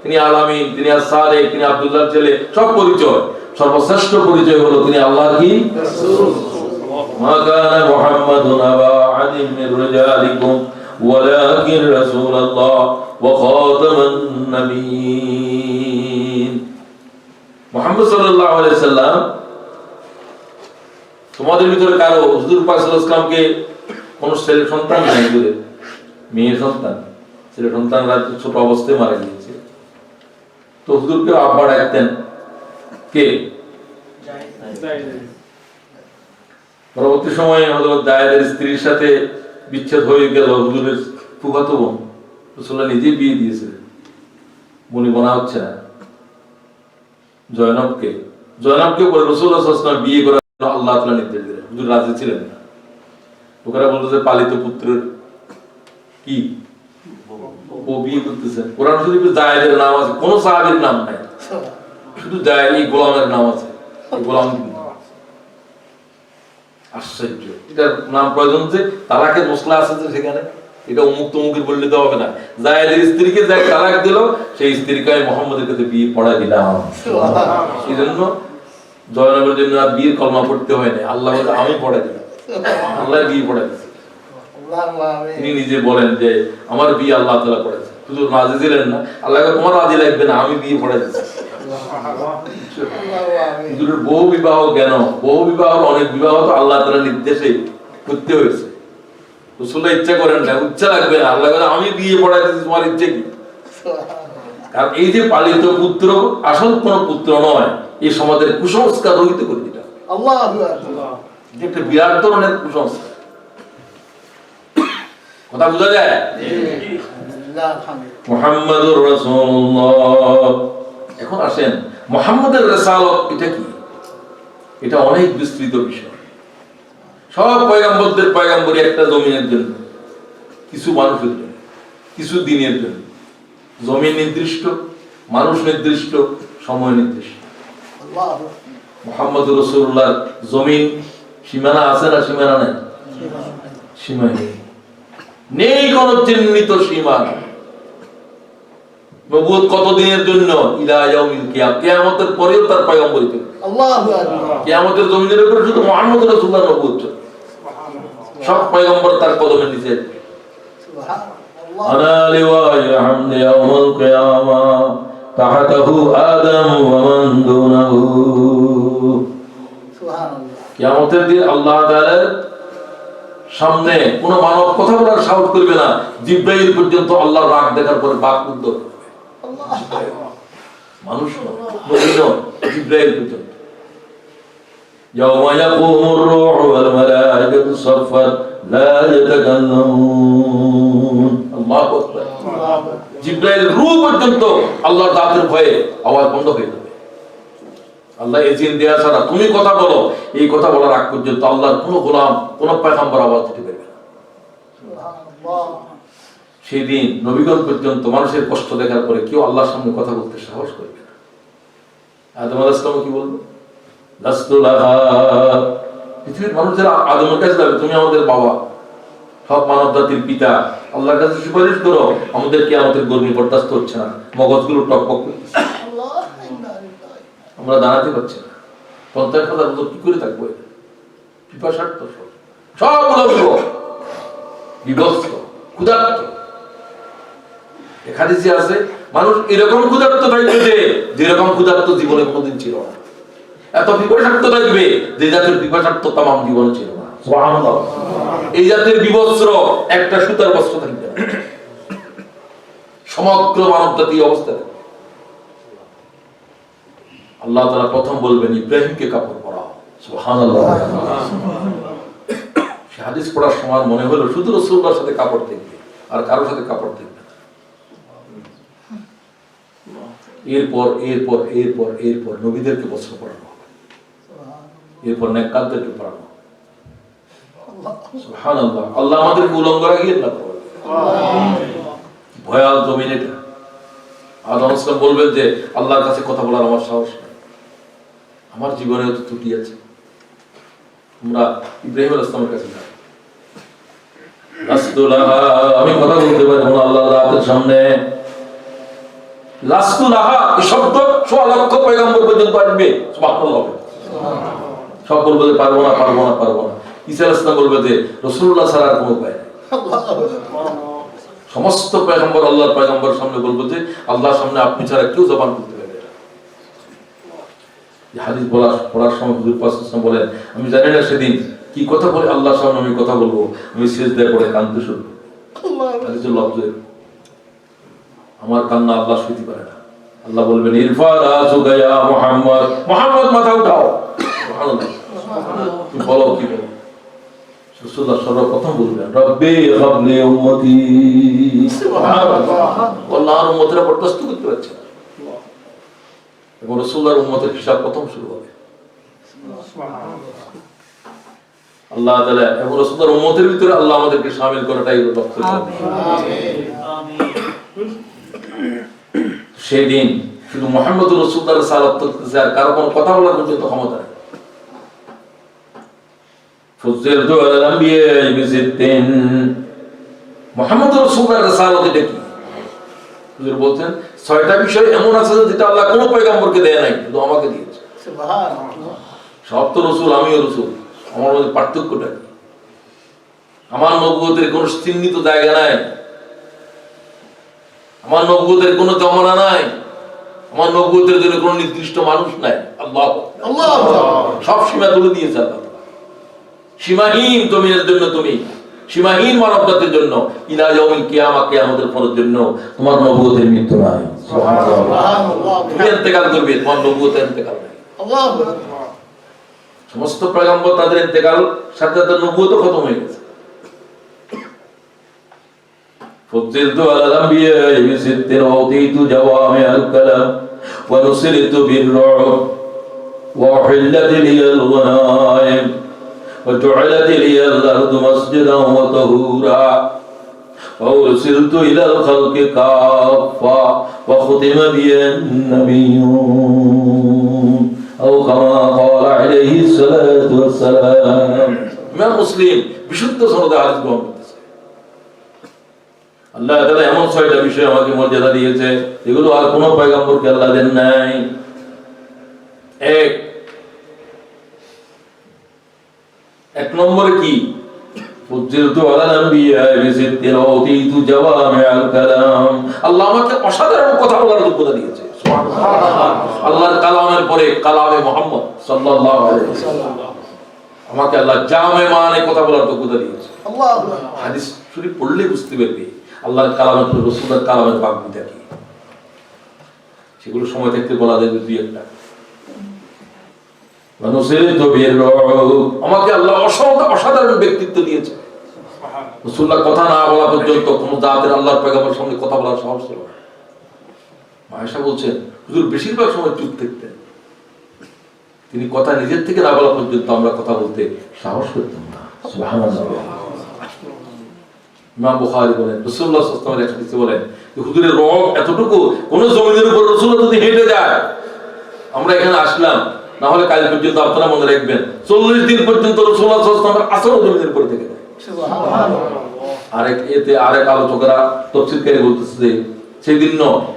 তিনি আল-আমিন, তিনি আস-সাদিক, তিনি আব্দুল্লাহর ছেলে, সব পরিচয়। সর্বশ্রেষ্ঠ পরিচয় হলো তিনি আল্লাহর কি? মা কানা মুহাম্মাদুন আবা আহাদিন মির রিজালিকুম ওয়ালাকিন রাসূলুল্লাহ ওয়া খাতামান নাবিয়্যিন। মুহাম্মদ সাল্লাল্লাহু আলাইহি সাল্লাম তোমাদের ভিতরে কারো হুজুর পাক সাল্লাল্লাহু আলাইহি ওয়াসাল্লামকে কোন ছেলে সন্তান নাই, বলে মেয়ে সন্তান, ছেলে সন্তানরা ছোট অবস্থায় মারা গিয়েছে। তো হুজুরকে আব্বা ডাকতেন কে? পরবর্তী সময়ে হযরত জায়েদের স্ত্রীর সাথে বিচ্ছেদ হয়ে গেল। হুজুরের ফুফাতো বোন রাসূলুল্লাহ নিজে বিয়ে দিয়েছিলেন, বনি বনা হচ্ছে না। জয়নবকে বলে রাসূলুল্লাহ সাল্লাল্লাহু আলাইহি ওয়াসাল্লাম বিয়ে করার জন্য আল্লাহ তাআলা নির্দেশ দিলেন। হুজুর রাজি ছিলেন না। লোকেরা বলতো যে পালিত পুত্রের কি ও বিয়ে করতেছেন। কোরআন শরীফে জায়েদের নাম আছে, কোন সাহাবীর নাম নাই, শুধু জায়েদ এই গোলামের নাম আছে। এই গোলাম আশ্চর্য, এটার নাম প্রয়োজন যে তালাকের মশলা আছে যে সেখানে, এটা অমুক তমুকের বললে তো হবে না। জায়েদের স্ত্রীকে যাই তালাক দিল, সেই স্ত্রীকে আমি মুহাম্মদের কাছে বিয়ে পড়াই দিলাম। এই জন্য জয়নবের জন্য আর বিয়ের কলমা পড়তে হয় না, আল্লাহ আমি পড়াই দিলাম। আল্লাহ বিয়ে পড়াইছে। তিনি নিজে বলেন যে আমার বিয়ে আল্লাহ তাআলা পড়াইছে, শুধু রাজি দিলেন না, আল্লাহ তোমার রাজি লাগবে না, আমি বিয়ে পড়াই দিচ্ছি। বহু বিবাহ কেন? বহু বিবাহ, অনেক বিবাহ তো আল্লাহ তাআলার নির্দেশে করতে হয়েছে। রাসূলুল্লাহ ইচ্ছা করেন না, ইচ্ছা লাগবে না, আল্লাহ বলে আমি বিয়ে পড়াই দিচ্ছি, তোমার ইচ্ছে কি? কারণ এই যে পালিত পুত্র আসল কোন পুত্র নয়, এই সমাজের কুসংস্কার রহিত করে দিটা একটা বিরাট ধরনের কুসংস্কার। কথা বোঝা যায়? মুহাম্মাদুর রাসূলুল্লাহ। এখন আসেন মুহাম্মাদের রিসালাত এটা কি? এটা অনেক বিস্তৃত বিষয়। সব পয়গম্বরদের পয়গম্বরী একটা জমিনের জন্য, কিছু মানুষের জন্য, কিছু দিনের জন্য। জমিন নির্দিষ্ট, মানুষ নির্দিষ্ট, সময় নির্দিষ্ট। মুহাম্মদুর রাসূলুল্লাহর জমিন সীমানা আছে না সীমানা নেই? সীমা নেই, কোন চিহ্নিত সীমানা। নবুয়ত কত দিনের জন্য? ইলা ইয়াউমিল কিয়ামah, কিয়ামতের পরেও তার পয়গম্বরী ছিল। আল্লাহু আকবার। কিয়ামতের জমিনের উপরে শুধু মুহাম্মদুর রাসূলুল্লাহর নবুয়ত ছিল, সব পয়গম্বর তার কদমের নিচে। সুবহানাল্লাহ। আনা লিওয়াই হামদ ইয়াউমুল কিয়ামাহ তাহাতাহু আদম ওয়া মান দুনাহু। সুবহানাল্লাহ। কিয়ামতের দিন আল্লাহ তাআলার সামনে কোন মানব কথা বলার সাহস করবে না, জিবরাইল পর্যন্ত আল্লাহর রাগ দেখার পরে বাক রুদ্ধ করবে। মানুষ নবী নয়, জিবরাইল পর্যন্ত। ইয়াওমা ইয়াকুমুর রূহু ওয়াল মালায়েকাতু সাফফান লা ইয়াতাকাল্লামুন। আল্লাহু আকবার। জিবরাইল রূহ পর্যন্ত আল্লাহর জাতের ভয়ে আওয়াজ বন্ধ হয়ে যাবে। আল্লাহ এজিন দেয়া ছাড়া তুমি কথা বলো, এই কথা বলার আগ পর্যন্ত আল্লাহর কোন গোলাম, কোন পয়গম্বর আওয়াজ দিতে পারবে না। সুবহানাল্লাহ। সেদিন নবীগণ পর্যন্ত মানুষের কষ্ট দেখার পরে কেউ আল্লাহর সামনে কথা বলতে সাহস করবে না। আদম আলাইহিস সালাম কি বলবে? লাস্তু লাহা। পৃথিবীর মানুষেরা আদমের কাছে যাবে, তুমি আমাদের বাবা, সব মানব জাতির পিতা, আল্লাহর কাছে সুপারিশ করো, আমাদের কিয়ামতের গর্মি বরদাস্ত হচ্ছে না, মগজগুলো টকবক করতেছে, আমরা দাঁড়াতে পারছি না, 50,000 বছর কি করে থাকবো? পিপাসার্থ সব বিভৎস ক্ষুধার্ত। এখানে যে আছে মানুষ এরকম ক্ষুধার্ত থাকবে যে যেরকম ক্ষুধার্ত জীবনে কোনোদিন ছিল না, এত পিপাসার্থ থাকবে যে জাতের পিপাসার্থ তামাম জীবনে ছিল না। সুবহানাল্লাহ। এই জাতের বিবস্ত্র একটা সুতার বস্ত্র থাকবে না, সমগ্র মানব জাতি অবস্থা। আল্লাহ তাআলা প্রথম বলবেন ইব্রাহিমকে কাপড় পরাও। সুবহানাল্লাহ। সে হাদিস পড়ার সময় মনে হলো শুধু রাসূলুল্লাহর সাথে কাপড় থাকবে, আর কারোর সাথে কাপড় থাকবে না। এরপর এরপর এরপর এরপর নবীদেরকে বস্ত্র পরানো হবে, এরপর নেককারদেরকে পরানো হবে। সুবহানাল্লাহ। আল্লাহ আমাদেরকে উলঙ্গ রাখিয়ে না করবে। ভয়াল জমিন এটা। আদম আলাইহিস সালাম বলবেন যে আল্লাহর কাছে কথা বলার আমার সাহস নেই, আমার জীবনে তো ত্রুটি আছে। আমরা ইব্রাহিম আলাইহিস সালামের কাছে যাই, লাস্তু লাহা, আমি কথা বলতে পারি না আল্লাহর জাতের সামনে। লাস্তু লাহা এই শব্দ 100 লক্ষ পয়গম্বর পর্যন্ত আসবে। সুবহানাল্লাহ। সব বলবে যে পারবো না, পারবো না, পারবো না। ঈসা আলাইহিস সালাম বলবে যে রাসূলুল্লাহ ছাড়া আর কোনো উপায় নেই। সমস্ত পয়গম্বর আল্লাহর পয়গম্বরের সামনে বলবো যে আল্লাহর সামনে আপনি ছাড়া কেউ জবান করতে পারবে না। এই হাদিস পড়ার সময় হুজুর পাক সাল্লাল্লাহু আলাইহি ওয়াসাল্লাম বলেন, আমি জানি না সেদিন কি কথা বলে আল্লাহর সামনে আমি কথা বলবো, আমি সিজদায় পড়ে কাঁদতে শুরু করব। হাদিসের লফজ, আমার কান্না আল্লাহ সইতে পারে না। আল্লাহ বলবেন ইরফা রাসুকা ইয়া মুহাম্মদ, মুহাম্মদ মাথা উঠাও। সুবহানাল্লাহ। তুমি বলো কি বলো? রাসূলুল্লাহ সর্বপ্রথম বলবেন রব্বি হাবলি উম্মতি। সুবহানাল্লাহ। আল্লাহর উম্মতরা বরদাস্ত করতে পারছে না, এবং রাসূলুল্লাহর উম্মতের হিসাব প্রথম শুরু হবে। আল্লাহ তাআলা এবং রাসূলুল্লাহর উম্মতের ভিতরে আল্লাহ আমাদেরকে শামিল করাটাই হলো লক্ষ্য। আমিন। সেদিন শুধু মুহাম্মদুর রাসূলুল্লাহর রিসালাত করতেছে, আর কারো কোনো কথা বলার পর্যন্ত ক্ষমতা নেই। ফুজ্জিলতু আলাল আম্বিয়া বিসিত্তিন। মুহাম্মদুর রাসূলুল্লাহর রিসালাত এটা কি? হুজুর বলছেন 6টা বিষয় এমন আছে যেটা আল্লাহ কোনো পয়গম্বরকে দেয় নাই, শুধু আমাকে দিয়েছে। সুবহানাল্লাহ। সব তো রাসূল, আমিও রাসূল, আমার মধ্যে পার্থক্যটা কি? আমার নবুয়তের কোনো চিহ্নিত জায়গা নাই, আমার নবুয়তের কোনো জমানা নাই, আমার নবুয়তের জন্য কোনো নির্দিষ্ট মানুষ নাই। আল্লাহ সব সীমা তুলে দিয়েছে আল্লাহ। সীমাহীন জমিনের জন্য তুমি, সীমাহীন মানব জাতির জন্য, ইলা ইয়াউমিল কিয়ামা, কিয়ামতের পরের জন্য তোমার নবুয়তের মৃত্যু নাই। সুবহানাল্লাহ। তুমি ইন্তেকাল করবে, তোমার নবুয়তের ইন্তেকাল নাই। সমস্ত পয়গম্বর তাদের ইন্তেকাল সাথে সাথে নবুয়ত খতম হয়ে গেছে। فضلت على الأنبياء بست وأوتيت جوامع الكلام ونصرت بالرعب وأحلت لي الغنائم وجعلت لي الأرض مسجدا وطهورا وأرسلت إلى الخلق كافة وختم بي النبيون أو كما قال عليه الصلاة والسلام। ইমাম মুসলিম বিশুদ্ধ সনদে হাদিস বর্ণনা করতেছে। আল্লাহ তাআলা এমন 6টা বিষয় আমাকে মর্যাদা দিয়েছে এগুলো আর কোনো পয়গম্বরকে আল্লাহ দেন নাই। এক নম্বরে কি? ফুজ্জিলতু আলাল আনবিয়া বিসিত্তিন ওয়া উতীতু জাওয়ামিআল কালাম। আল্লাহ আমাকে অসাধারণ কথা বলার যোগ্যতা দিয়েছে। সুবহানাল্লাহ। আল্লাহর কালামের পরে কালামে মুহাম্মদ সাল্লাল্লাহু আলাইহি ওয়াসাল্লাম, আমাকে আল্লাহ জামে মানে কথা বলার যোগ্যতা দিয়েছে। আল্লাহ হাদিস শরীফ পড়লে বুঝতে পারবে আল্লাহর কালামের পরে রাসূলের কালামের বাগবিটা কি। সেগুলো সময় থাকতে বলা যাবে দুই একটা। আমাকে আল্লাহ অসাধারণ ব্যক্তিত্ব দিয়েছে। রাসূলুল্লাহ কথা না বলা পর্যন্ত কোন জাতের আল্লাহর পয়গম্বরের সঙ্গে কথা বলার সাহস ছিল না। আয়েশা বলছেন হুজুর বেশিরভাগ সময় চুপ থাকতেন, তিনি কথা নিজের থেকে না বলা পর্যন্ত আমরা কথা বলতে সাহস করতাম না। সুবহানাল্লাহ। ইমাম বুখারী বলেন রাসূলুল্লাহ সাল্লাল্লাহু আলাইহি ওয়াসাল্লাম হাদিসে বলেন হুজুরের রব এতটুকু, কোন জমিনের উপর রাসূলুল্লাহ যদি হেঁটে যায়, আমরা এখানে আসলাম, না হলে কাল পর্যন্ত আপনারা মনে রাখবেন 40 দিন পর্যন্ত রাসূলুল্লাহ সাল্লাল্লাহু আলাইহি ওয়াসাল্লাম আসর জমিনের উপর থেকে যায়। সুবহানাল্লাহ। আরেক আলোচকরা তাফসীরকারী বলতেছে যে সেদিন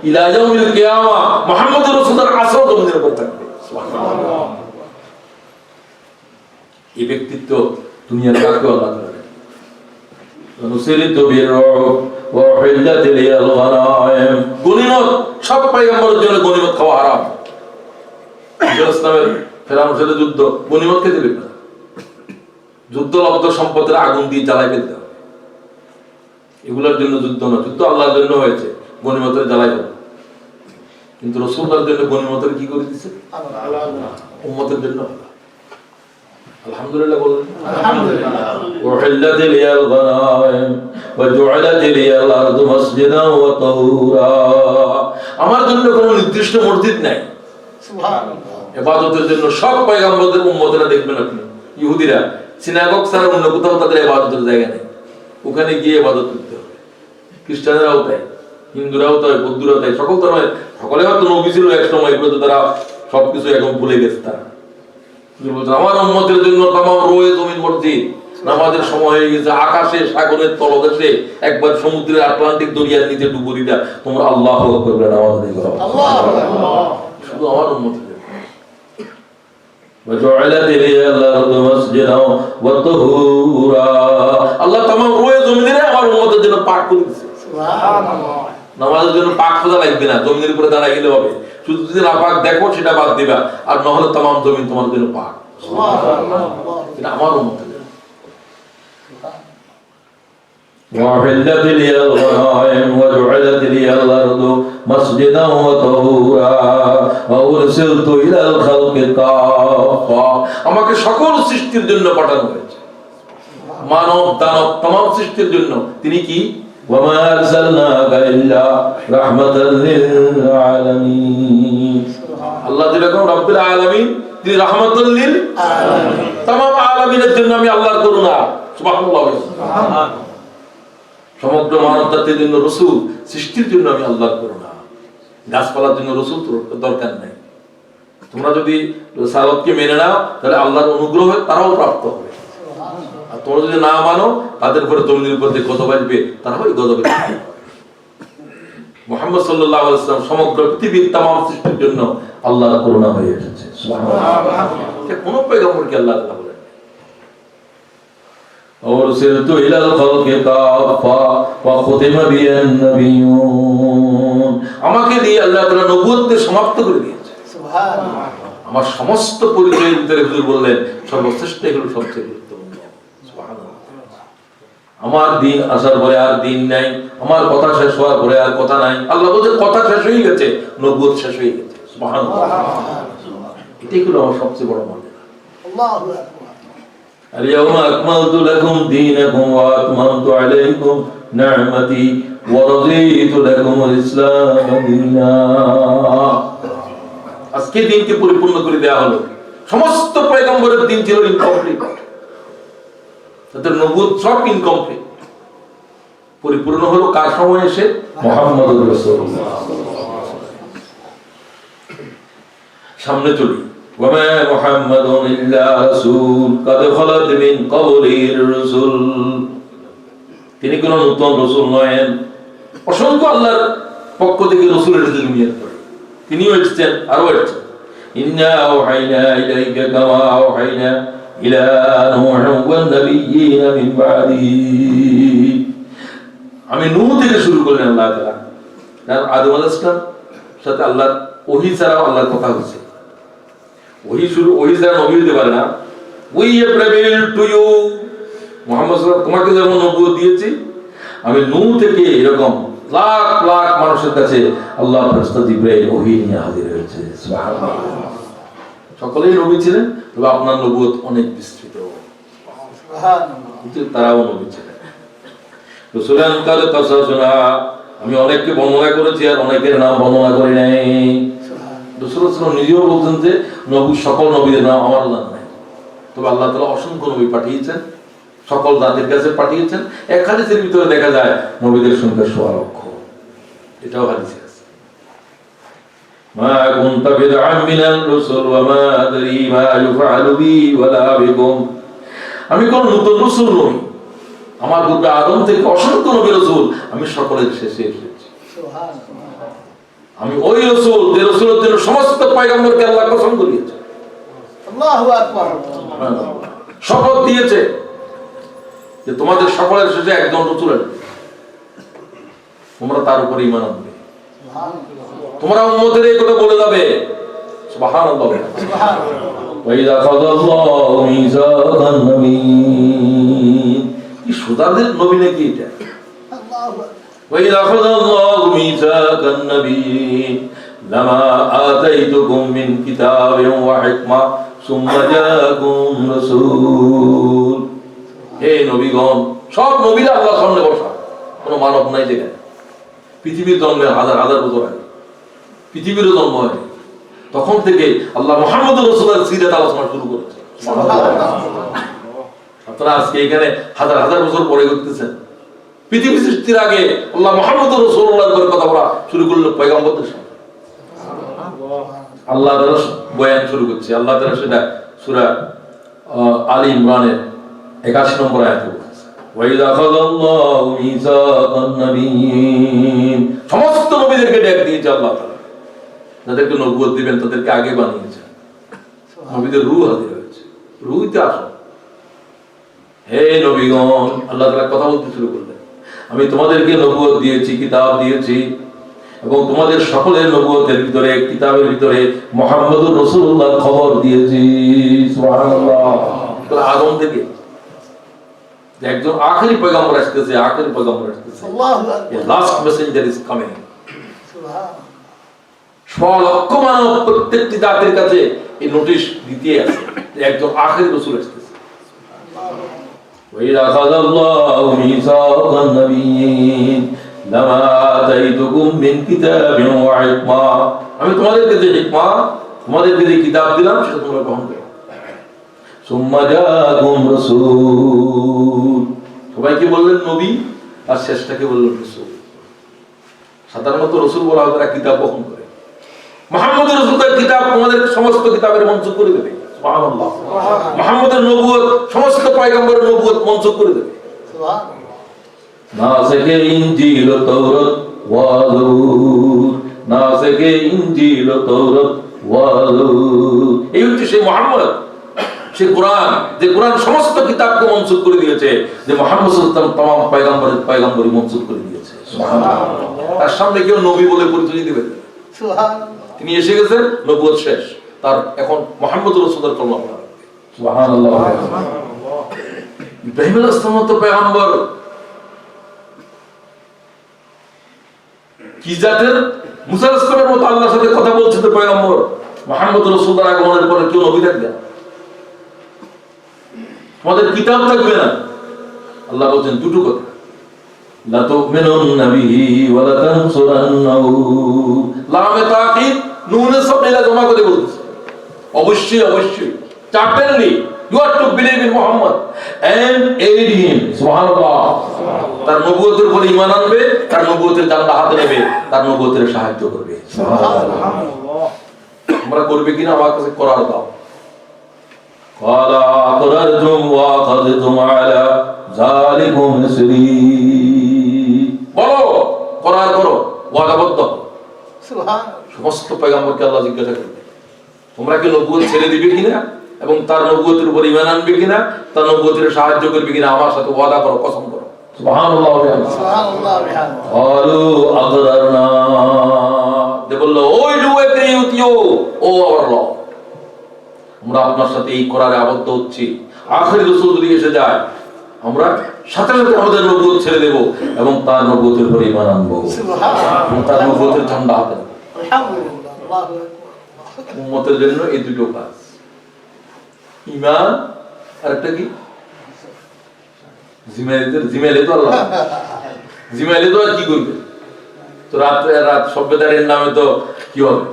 ইলা ইয়াউমিল কিয়ামা মুহাম্মদুর রাসূলুল্লাহ আসর জমিনের উপর থাকবে। সুবহানাল্লাহ। এই ব্যক্তিত্ব দুনিয়ার কাউকে আল্লাহ তাআলা নুসিরিতু বিররুব ওয়া উহিল্লাত লিয়াল গনায়েম। গনিমত সব পয়গম্বরের জন্য গনিমত খাওয়া হারাম। ইসলামের ফেরাউনের সাথে যুদ্ধ, গনিমত খেতে দেবে না। যুদ্ধলব্ধ সম্পদের আগুন দিয়ে জ্বালাই ফেলতে হবে। এগুলোর জন্য যুদ্ধ না, যুদ্ধ আল্লাহর জন্য হয়েছে, গনিমতের জ্বালাই ফেলবে। কিন্তু রাসূলুল্লাহর জন্য গনিমতের কি করে দিয়েছে? উম্মতের জন্য। আলহামদুলিল্লাহ বলেন। আলহামদুলিল্লাহ। উহিল্লাত লিয়াল গনায়েম ওয়া জু'আলাত লিয়াল আরদু মাসজিদান ওয়া তাহুরা। আমার জন্য কোনো নির্দিষ্ট মসজিদ নাই। সুবহানাল্লাহ। ইবাদতের জন্য সব পয়গম্বরদের উম্মতরা দেখবেন আপনি, ইহুদিরা সিনাগগ ছাড়া অন্য কোথাও তাদের ইবাদতের জায়গা নেই, ওখানে গিয়ে ইবাদত করতে হবে। খ্রিস্টানেরাও তাই, হিন্দুরাও তাই, বৌদ্ধরাও তাই, সকল ধর্মের সকলে হয়তো নবী ছিল এক সময়, কিন্তু তারা সবকিছু এখন ভুলে গেছে। তারা আমার উম্মতের জন্য তামাম রয়ে জমিন মসজিদ। নামাজের সময় হয়ে গেছে, আকাশে সাগরের তলদেশে একবার সমুদ্রের আটলান্টিক দরিয়ার নিচে ডুবো দিলা, তোমরা আল্লাহু আকবার বলে নামাজ আদায় করো। আল্লাহ শুধু আমার উম্মতের জন্য। وجعلت لي الأرض مسجدا وطهورا। আল্লাহ তামাম রয়ে জমিনে আমার উম্মতের জন্য পাক করে দিয়েছে। সুবহানাল্লাহ। নামাজের জন্য পাক খোঁজা লাগবে না, জমিনের উপরে দাঁড়ায় গেলে হবে। শুধু যদি না পাক দেখো সেটা বাদ দিবা, আর না হলে তামাম জমিন তোমার জন্য পাক। সুবহানাল্লাহ। এটা আমার উম্মতের জন্য। وَأُحِلَّتْ لِيَ الْغَنَائِمُ وَجُعِلَتْ لِيَ الْأَرْضُ مَسْجِدًا وَطَهُورًا وَأُرْسِلْتُ إِلَى الْخَلْقِ كَافَّةً। আমাকে সকল সৃষ্টির জন্য পাঠানো হয়েছে, মানব দানব तमाम সৃষ্টির জন্য। তিনি কি? وَمَا أَرْسَلْنَاكَ إِلَّا رَحْمَةً لِلْعَالَمِينَ। আল্লাহ যেরকম রব্বুল আলামিন, তিনি রাহমাতুল লিল আলামিন। तमाम আলামিনের জন্য আমি আল্লাহর করুণা। সুবহানাল্লাহ। সুবহানাল্লাহ। সমগ্র মানব জাতির জন্য রাসূল, সৃষ্টির জন্য আমি আল্লাহর করুণা। গাছপালার জন্য রাসূল দরকার নাই। তোমরা যদি সালাতকে মেনে নাও তাহলে আল্লাহর অনুগ্রহ তারাও প্রাপ্ত হবে। আর তোমরা যদি না মানো তাদের উপরে জমিনের উপর যে গজব আসবে, তারা ওই গজবে থাকবে। মুহাম্মদ সাল্লাল্লাহু আলাইহি ওয়াসাল্লাম সমগ্র পৃথিবীর तमाम সৃষ্টির জন্য আল্লাহর করুণা হয়ে এসেছে। সুবহানাল্লাহ। কোন পয়গম্বরকে আল্লাহ তাআলা বলেন أرسلت إلى الخلق كافة وختم بي النبيون আমাকে দিয়ে আল্লাহ তাআলা নবুয়তকে সমাপ্ত করে দিয়েছে সুবহানাল্লাহ আমার সমস্ত পরিচয়ের ভিতরে হুজুর বললেন সর্বশ্রেষ্ঠ হলো সবচেয়ে গুরুত্বপূর্ণ সুবহানাল্লাহ আমার দিন আসার পরে আর দিন নাই আমার কথা শেষ হওয়ার পরে আর কথা নাই আল্লাহ বলছে কথা শেষ হয়ে গেছে নবুয়ত শেষ হয়ে গেছে সুবহানাল্লাহ এটাই হলো আমার সবচেয়ে বড় মর্যাদা আল্লাহু আকবার اليوم أكملت لكم دينكم وأتممت عليكم نعمتي ورضيت لكم الإسلام دينا আজকে দিনকে পরিপূর্ণ করে দেয়া হলো সমস্ত পয়গম্বরের দিন ছিল ইনকমপ্লিট তাদের নবুয়ত সব ইনকমপ্লিট পরিপূর্ণ হলো কার সময় এসে মুহাম্মদুর রাসূলুল্লাহ সামনে চলি وما محمد إلا رسول قد خلت من قبله الرسل তিনি কোন নতুন রাসূল নয় অসংখ্য আল্লাহর পক্ষ থেকে রাসূলের দুনিয়াতে পড়ে তিনিও এসেছেন আরো এসেছেন ইন্না আওহাইনা ইলাইকা কামা আওহাইনা ইলা নূহ ওয়ান নাবিয়্যিনা মিন বাদিহি আমি নূহ থেকে শুরু করলেন আল্লাহ তাআলা কারণ আদম আলাইহিস সালাম সাথে আল্লাহর ওহী ছাড়া আল্লাহর কথা হচ্ছে ওহী শুরু ওহী ছাড়া নবী হতে পারে না we have revealed to you Muhammad সাল্লাল্লাহু আলাইহি তোমাকে যেমন নবুয়ত দিয়েছি আমি নূহ থেকে এরকম লাখ লাখ মানুষের কাছে আল্লাহর ফেরেশতা জিবরাইল ওহী নিয়ে হাজির হয়েছে সুবহানাল্লাহ সকলেই নবী ছিলেন তবে আপনার নবুয়ত অনেক বিস্তৃত সুবহানাল্লাহ তারাও নবী ছিলেন রাসূলান কাল কাসাসনা আমি অনেককে বর্ণনা করেছি আর অনেকের নাম বর্ণনা করি নাই রাসূলুল্লাহ নিজেও বলতেন যে নবী সকল নবীদের নাম আমার জানা নাই তবে আল্লাহ তাআলা অসংখ্য নবী পাঠিয়েছেন সকল জাতির কাছে পাঠিয়েছেন এক হাদিসের ভিতরে দেখা যায় নবীদের সংখ্যা ১৬ লক্ষ এটাও হাদিসে আছে মা কুনতা বিদআন মিনাল রাসূল ওয়া মা আদরি মা ইউফআলু বি ওয়ালা বিকুম আমি কোন নতুন রাসূল নই আমার পূর্বে আদম থেকে অসংখ্য নবী রাসূল আমি সকলের শেষে এসেছি সুবহানাল্লাহ আমি ওই রাসূল যে রাসূলের জন্য সমস্ত পয়গম্বরকে আল্লাহ কসম করিয়েছে আল্লাহু আকবার শপথ দিয়েছে যে তোমাদের সকলের শেষে একজন রাসূল আসবে তোমরা তার উপর ঈমান আনবে সুবহানাল্লাহ তোমরা উম্মতের এই কথা বলে যাবে সুবহানাল্লাহ সুবহানাল্লাহ ওয়া ইযা কাযাল্লাহু মিযাকান নবিয়্যিন কি সুদাদের নবী নাকি এটা আল্লাহু وإذا أخذ الله ميثاق النبيين لما آتيتكم من كتاب وحكمة ثم جاءكم رسول হে নবীগণ সব নবীরা আল্লাহর সামনে বসা কোনো মানব নাই যেখানে পৃথিবীর জন্মের হাজার হাজার বছর আগে পৃথিবীরও জন্ম হয় তখন থেকে আল্লাহ মুহাম্মদুর রাসূলের সিরাত আলোচনা শুরু করেছে আপনারা আজকে এখানে হাজার হাজার বছর পরে করতেছেন পৃথিবী সৃষ্টির আগে আল্লাহ মুহাম্মদুর রাসূলুল্লাহর কথা বলা শুরু করলো পয়গম্বরদের সাথে আল্লাহ তাআলা বয়ান শুরু করছে আল্লাহ তাআলা সেটা সূরা আলী ইমরানের 81 নম্বর আয়াতে বলছে ওয়া ইযা আখাযাল্লাহু মিযাকান নাবিয়্যিন সমস্ত নবীদেরকে ডাক দিয়েছে আল্লাহ তাআলা যাদেরকে নবুয়ত দিবেন তাদেরকে আগে বানিয়েছেন নবীদের রূহ হাজির হয়েছে রূহতে আসো হে নবীগণ আল্লাহ তাআলা কথা বলতে শুরু করলেন আমি তোমাদেরকে নবুয়ত দিয়েছি কিতাব দিয়েছি এবং তোমাদের সকলের নবুয়তের ভিতরে কিতাবের ভিতরে মুহাম্মদুর রাসূলুল্লাহর খবর দিয়েছি সুবহানাল্লাহ আদম থেকে একজন আখেরি পয়গম্বর আসতেছে আল্লাহু আকবার লাস্ট মেসেঞ্জার ইজ কামিং সুবহানাল্লাহ লক্ষ মানব প্রত্যেকটি জাতির কাছে এই নোটিশ দিতে আছে একজন আখেরি রাসূল আসতেছে وإذا أخذ الله ميثاق النبيين لما آتيتكم من كتاب وحكمة আমি তোমাদেরকে যে হিকমা তোমাদেরকে যে কিতাব দিলাম সেটা তোমরা গ্রহণ করো ثم جاءكم رسول সবাইকে বললেন নবী আর শেষটাকে বললেন রাসূল সাধারণত রাসূল বলা হয় তারা কিতাব বহন করে মুহাম্মদুর রাসূলের কিতাব তোমাদের সমস্ত কিতাবের মঞ্জুর করে দেবে সুবহানাল্লাহ মুহাম্মদের নবুয়ত সমস্ত পয়গম্বরের নবুয়ত মঞ্জুর করে দেবে সুবহানাল্লাহ নাসকে ইনজিল ও তাওরাত ওয়া যাবুর নাসকে ইনজিল ও তাওরাত ওয়া যাবুর এই হচ্ছে সেই মুহাম্মদ সে কোরআন, যে কোরআন সমস্ত কিতাবকে মনসুখ করে দিয়েছে, যে মুহাম্মদ সাল্লাল্লাহু আলাইহি ওয়াসাল্লাম तमाम পয়গম্বরই মনসুখ করে দিয়েছে। সুবহানাল্লাহ। তার সামনে কেউ নবী বলে পরিচয় দিবে না। সুবহানাল্লাহ। তিনি এসে গেছেন, নবুয়ত শেষ, তার এখন মুহাম্মদ রাসূলুল্লাহ সাল্লাল্লাহু আলাইহি ওয়াসাল্লাম। সুবহানাল্লাহ। ইব্রাহিম আলাইহিস সালাম তো পয়গম্বর কি জাতের? মুসা আলাইহিস সালামের মতো আল্লাহর সাথে কথা বলছে তো পয়গম্বর। মুহাম্মদ রাসূলুল্লাহর আগমনের পরে কেউ নবী থাকবে না, আমাদের কিতাব থাকবে না। আল্লাহ বলেন দুটো কথা, লা তুমিনুন্না বিহি ওয়া লা তানসুরান্নাহু। লামে তাকিদ নুনে সবগুলা জমা করে বলছে অবশ্যই অবশ্যই, certainly you are to believe in Muhammad and aid him। সুবহানাল্লাহ। তার নবুয়তের উপর ঈমান আনবে, তার নবুয়তের জানলা হাতে নেবে, তার নবুয়তের সাহায্য করবে। সুবহানাল্লাহ। আমরা করবে কিনা আমার কাছে করার দাও। قال أقررتم وأخذتم على ذلكم إصري। বলো, করার করো, ওয়াদাবদ্ধ। সুবহানাল্লাহ। সমস্ত পয়গম্বরকে আল্লাহ জিজ্ঞাসা করবে, তোমরা কি নবুয়ত ছেড়ে দিবে কিনা এবং তার নবুয়তের উপর ঈমান আনবে কিনা, তার নবুয়তের সাহায্য করবে কিনা, আমার সাথে ওয়াদা করো, কসম করো। সুবহানাল্লাহ। সুবহানাল্লাহ। ক্বালু আযরারনা। they বলল, we do agree with you O our Lord, আমরা আপনার সাথে এই করারে আবদ্ধ হচ্ছি। আখেরি রাসূল যদি এসে যায়, আমরা সাথে সাথে আমাদের নবুয়ত ছেড়ে দেব এবং তার নবুয়তের উপর ঈমান আনবো। সুবহানাল্লাহ। তার নবুয়তের ঝান্ডা হাতে নেব। আলহামদুলিল্লাহ। আল্লাহু আকবার। উম্মতের জন্য এই দুটো কাজ, ঈমান আর একটা কি, জিমাইলে তো আল্লাহ, জিমাইলে তো আর কি করবে? তো রাত সভ্যতারের নামে তো কি হবে?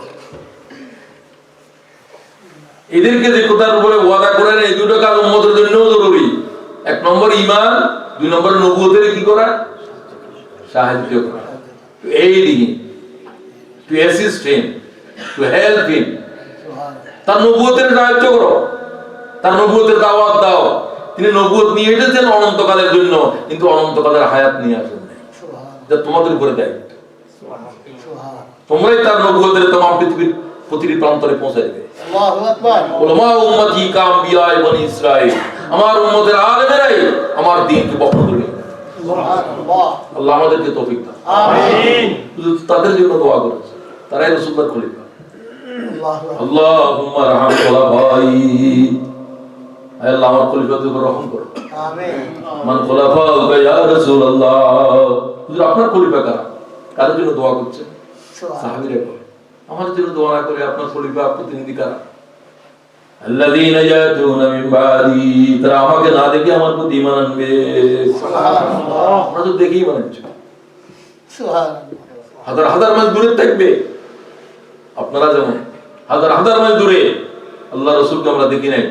এদেরকে যে কথার উপরে ওয়াদা করেন, এই দুটো কাজ উম্মতের জন্য জরুরি। এক নম্বর ঈমান, দুই নম্বর নবুয়তের কি করা, সাহায্য করা, to aid him, to assist him, to help him. তার নবুয়তের সাহায্য করো, তার নবুয়তের দাওয়াত দাও। তিনি নবুয়ত নিয়ে এসেছেন অনন্তকালের জন্য, কিন্তু অনন্তকালের হায়াত নিয়ে আসেন নাই, যা তোমাদের উপরে দায়িত্ব। তোমরাই তার নবুয়তের तमाम পৃথিবীর প্রতিটি প্রান্তরে পৌঁছে দেবে। আল্লাহু আকবার। উলামা উম্মতি কাম্বিয়া বনি ইসরাইল, আমার উম্মতের আলেমেরাই আমার দ্বীনকে বহন করবে। সুবহানাল্লাহ। আল্লাহ আমাদেরকে তৌফিক দান। আমিন। শুধু তাদের জন্য দোয়া করেছে, তারাই রাসূলুল্লাহর খলিফা। আল্লাহুম্মা রহম খুলাফাই, আয় আল্লাহ আমার খলিফাদের উপর রহম করো। আমিন। মান খুলাফাউকা ইয়া রাসূলুল্লাহ, হুজুর আপনার খলিফা কারা? কাদের জন্য দোয়া করছেন? সাহাবীরা বলে, আমাদের জন্য দোয়া না করে আপনার খলিফা প্রতিনিধি কারা? আল্লাযীনা ইয়াতুনা মিন বাদি, তারা আমাকে না দেখে আমার প্রতি ঈমান আনবে। সুবহানাল্লাহ। আমরা তো দেখেই ঈমান আনছি। সুবহানাল্লাহ। হাজার হাজার মাইল দূরে থাকবে, আপনারা যেমন হাজার হাজার মাইল দূরে, আল্লাহ রাসূলকে আমরা দেখি নাই,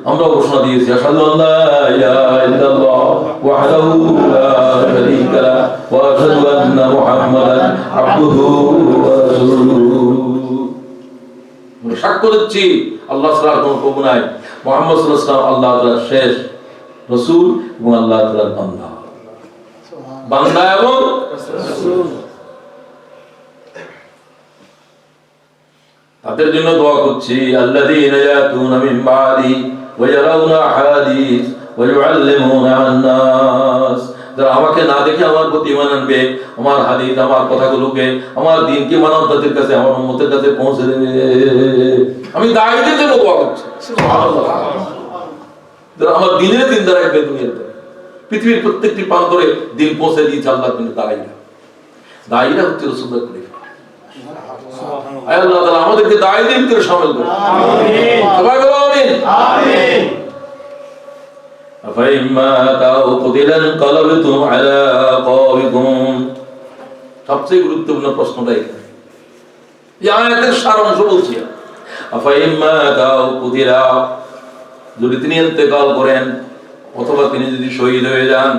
আমরা ঘোষণা দিয়েছি আশহাদু আল্লা ইলাহা ইল্লাল্লাহ ওয়াহদাহু লা শারীকা লাহু ওয়া আশহাদু আন্না মুহাম্মাদান আবদুহু ওয়া রাসূলুহু। আমরা সাক্ষ্য দিচ্ছি আল্লাহ ছাড়া কোনো প্রভু নাই, মুহাম্মদ সাল্লাল্লাহু আলাইহি ওয়াসাল্লাম আল্লাহ তাআলার শেষ রাসূল এবং আল্লাহ তাআলার বান্দা। সুবহানাল্লাহ। বান্দা এবং রাসূল। তাদের জন্য দোয়া করছি, আল্লাযীনা ইয়াতুনা মিন বাদি ওয়া ইয়ারাউনা আহাদিস ওয়া ইউআল্লিমুনা আন-নাস, যারা আমাকে না দেখে আমার প্রতি ঈমান আনবে, আমার হাদিস, আমার কথাগুলোকে, আমার দ্বীনকে মানবতার কাছে, আমার উম্মতের কাছে পৌঁছে দেবে। আমি দায়ীদের জন্য দোয়া করছি। সুবহানাল্লাহ। যারা আমার দ্বীনের জিন্দা রাখবে দুনিয়াতে, পৃথিবীর প্রত্যেকটি প্রান্তরে দ্বীন পৌঁছে দিয়েছে আল্লাহর জন্য দায়ীরা। দায়ীরা হচ্ছে রাসূলুল্লাহ খলিফা। আয় আল্লাহ তাআলা আমাদেরকে দায়ীদের ভিতরে শামিল করুন। আমিন। সবাই বলো আমিন। আমিন। আফাইম্মা তাও কুতিলান কালাবতুম আলা আকাবিকুম। সবচেয়ে গুরুত্বপূর্ণ প্রশ্নটা এখানে, এই আয়াতের সার অংশ বলছি। আফাইম্মা তাও কুতিলা, যদি তিনি ইন্তেকাল করেন অথবা তিনি যদি শহীদ হয়ে যান,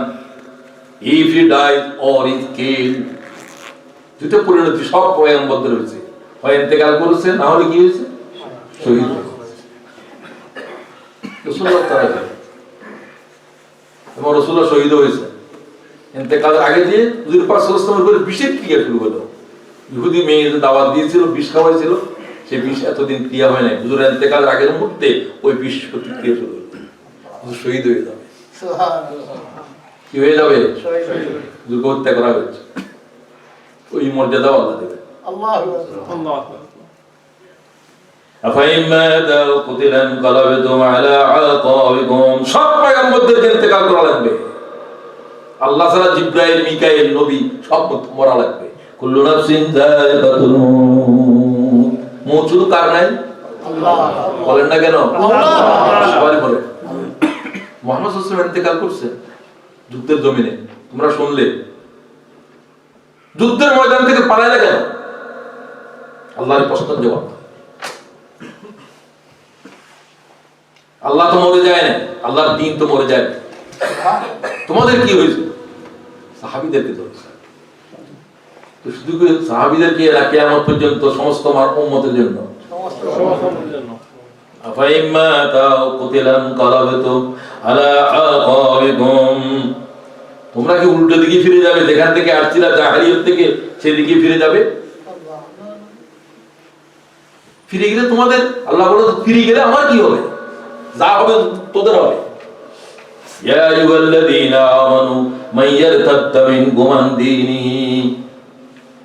if he dies or is killed, দুটো পরিণতি সব পয়গম্বরদের হয়েছে, হয় ইন্তেকাল করেছে, না হলে কি হয়েছে, শহীদ হয়েছে। রাসূলুল্লাহ তাআলা এবং রাসূলুল্লাহ শহীদ হয়েছে, ইন্তেকালের আগে দিয়ে হুজুর পাক সাল্লাল্লাহু আলাইহি ওয়াসাল্লামের উপরে বিশেষ ক্রিয়া শুরু হলো। ইহুদি মেয়ে দাওয়াত দিয়েছিল, বিষ খাওয়াইছিল, সে বিষ এতদিন ক্রিয়া হয় নাই, হুজুর ইন্তেকালের আগের মুহূর্তে ওই বিষ প্রতিক্রিয়া শুরু হয়েছে, হুজুর শহীদ হয়ে যাবে। কি হয়ে যাবে? হুজুরকে হত্যা করা হয়েছে। ওই মর্যাদাও আল্লাহ দেবে। সব পয়গম্বরদের ইন্তেকাল করা লাগবে। আল্লাহ ছাড়া জিবরাইল, মিকাইল, নবী সব মরা লাগবে। কুল্লু নাফসিন যায়িকাতুল মউত। মউত শুধু কার নাই? আল্লাহ। বলেন না কেন? আল্লাহ সবাই বলে। মুহাম্মদ সাল্লাল্লাহু আলাইহি ওয়াসাল্লাম ইন্তেকাল করছে যুদ্ধের জমিনে, তোমরা শুনলে। যুদ্ধের ময়দান থেকে পালাইলে কেন? আল্লাহর প্রশ্নের জবাব। আল্লাহ তো মরে যায় না, আল্লাহর দ্বীন তো মরে যায় না। তোমাদের কি হয়েছে? সাহাবীদেরকে ধরেছে। তো শুধু কি সাহাবীদেরকে না, কিয়ামত পর্যন্ত সমস্ত উম্মতের জন্য। আফাইম্মা তাও কুতিলান কালাবতুম আলা আকাবিকুম। তোমরা কি উল্টো দিকে ফিরে যাবে? যেখান থেকে আসছিলা জাহেলিয়ত থেকে, সেদিকে ফিরে যাবে? ফিরে গেলে তোমাদের, আল্লাহ বলে ফিরে গেলে আমার কি হবে? যা হবে তোদের হবে। ইয়া আইয়ুহাল্লাযীনা আমানু মান ইয়ারতাদ্দা মিনকুম আন দীনিহি।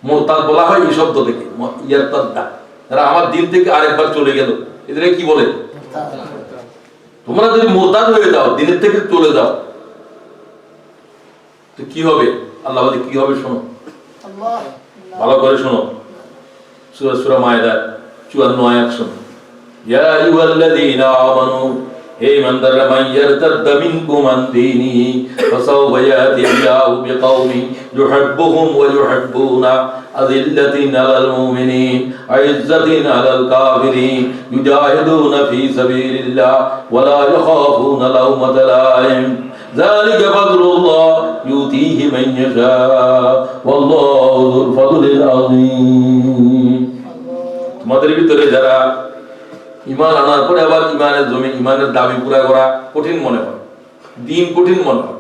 মুরতাদ বলা হয় এই শব্দ থেকে, ইয়ারতাদ্দা, যারা আমার দিন থেকে আরেকবার চলে গেল, এদেরকে কি বলে? তোমরা যদি মুরতাদ হয়ে যাও, দিনের থেকে চলে যাও, তো কি হবে? আল্লাহ বলে কি হবে শোনো, ভালো করে শোনো। সূরা মায়েদার 54 আয়াত শোনো। ইয়া আইয়ুহাল্লাযীনা আমানু, হে ইমানদাররা, মান ইয়ারতাদ্দা মিনকুম আন দীনিহি ফাসাওফা ইয়াতি আল্লাহু বিকাওমিন ইউহিব্বুহুম ওয়া ইউহিব্বুনা আযিল্লাতিন আলাল মুমিনিন আইজ্জাতিন আলাল কাফিরিন ইউজাহিদুনা ফী সাবিলিল্লাহ ওয়া লা ইয়াখাফুনা লাওমাতা লাইম যালিকা ফাদলুল্লাহ ইউতিহি মান ইয়াশা ওয়াল্লাহু যুল ফাদলিল আযীম। তোমাদের ভিতরে যারা ঈমান আনার পরে আবার ঈমানের দাবি পুরা করা কঠিন মনে হয়, দিন কঠিন মনে হয়,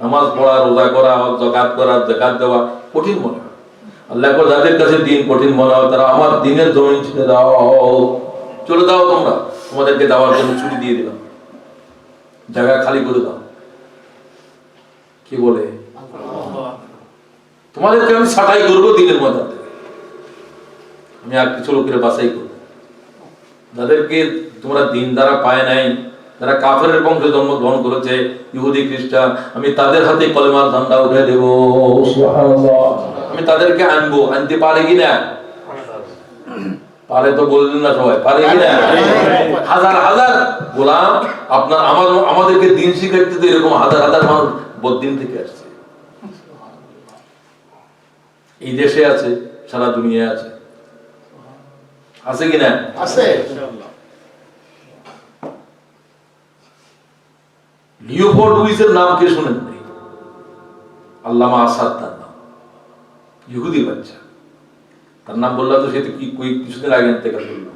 নামাজ পড়া, রোজা করা, যাকাত করা, যাকাত দেওয়া কঠিন মনে হয়, আল্লাহ করে যাদের কাছে দিন কঠিন মনে হয়, তারা আমার দিনের জমিন ছেড়ে দাও, চলে দাও, তোমরা তোমাদেরকে দেওয়ার জন্য ছুটি দিয়ে দিলাম, জায়গা খালি করে দাও। কি বলে? তোমাদেরকে আমি ছাঁটাই করবো দিনের মধ্যে থেকে, আমি আর কিছু লোকের বাছাই করবো, যাদেরকে তোমরা দিন দ্বারা পায় নাই, যারা কাফেরের বংশে জন্মগ্রহণ করেছে, ইহুদি খ্রিস্টান, আমি তাদের হাতে কলেমার ঝান্ডা উঠে দেব। আমি তাদেরকে আনবো, আনতে পারে কিনা? পারে তো বললেন না সবাই, পারে কিনা? হাজার হাজার গোলাম আপনার আমাদেরকে দিন শিখাইতে, তো এরকম হাজার হাজার মানুষ বদ্দিন থেকে আসছে, এই দেশে আছে, সারা দুনিয়ায় আছে, আছে কিনা? আছে। লিওপোল্ড লুইসের নাম কে শুনেন নাই? আল্লামা আসাদ তার নাম, ইহুদি বাচ্চা। তার নাম বললাম তো, সে তো কিছুদিন আগে ইন্তেকাল করলো,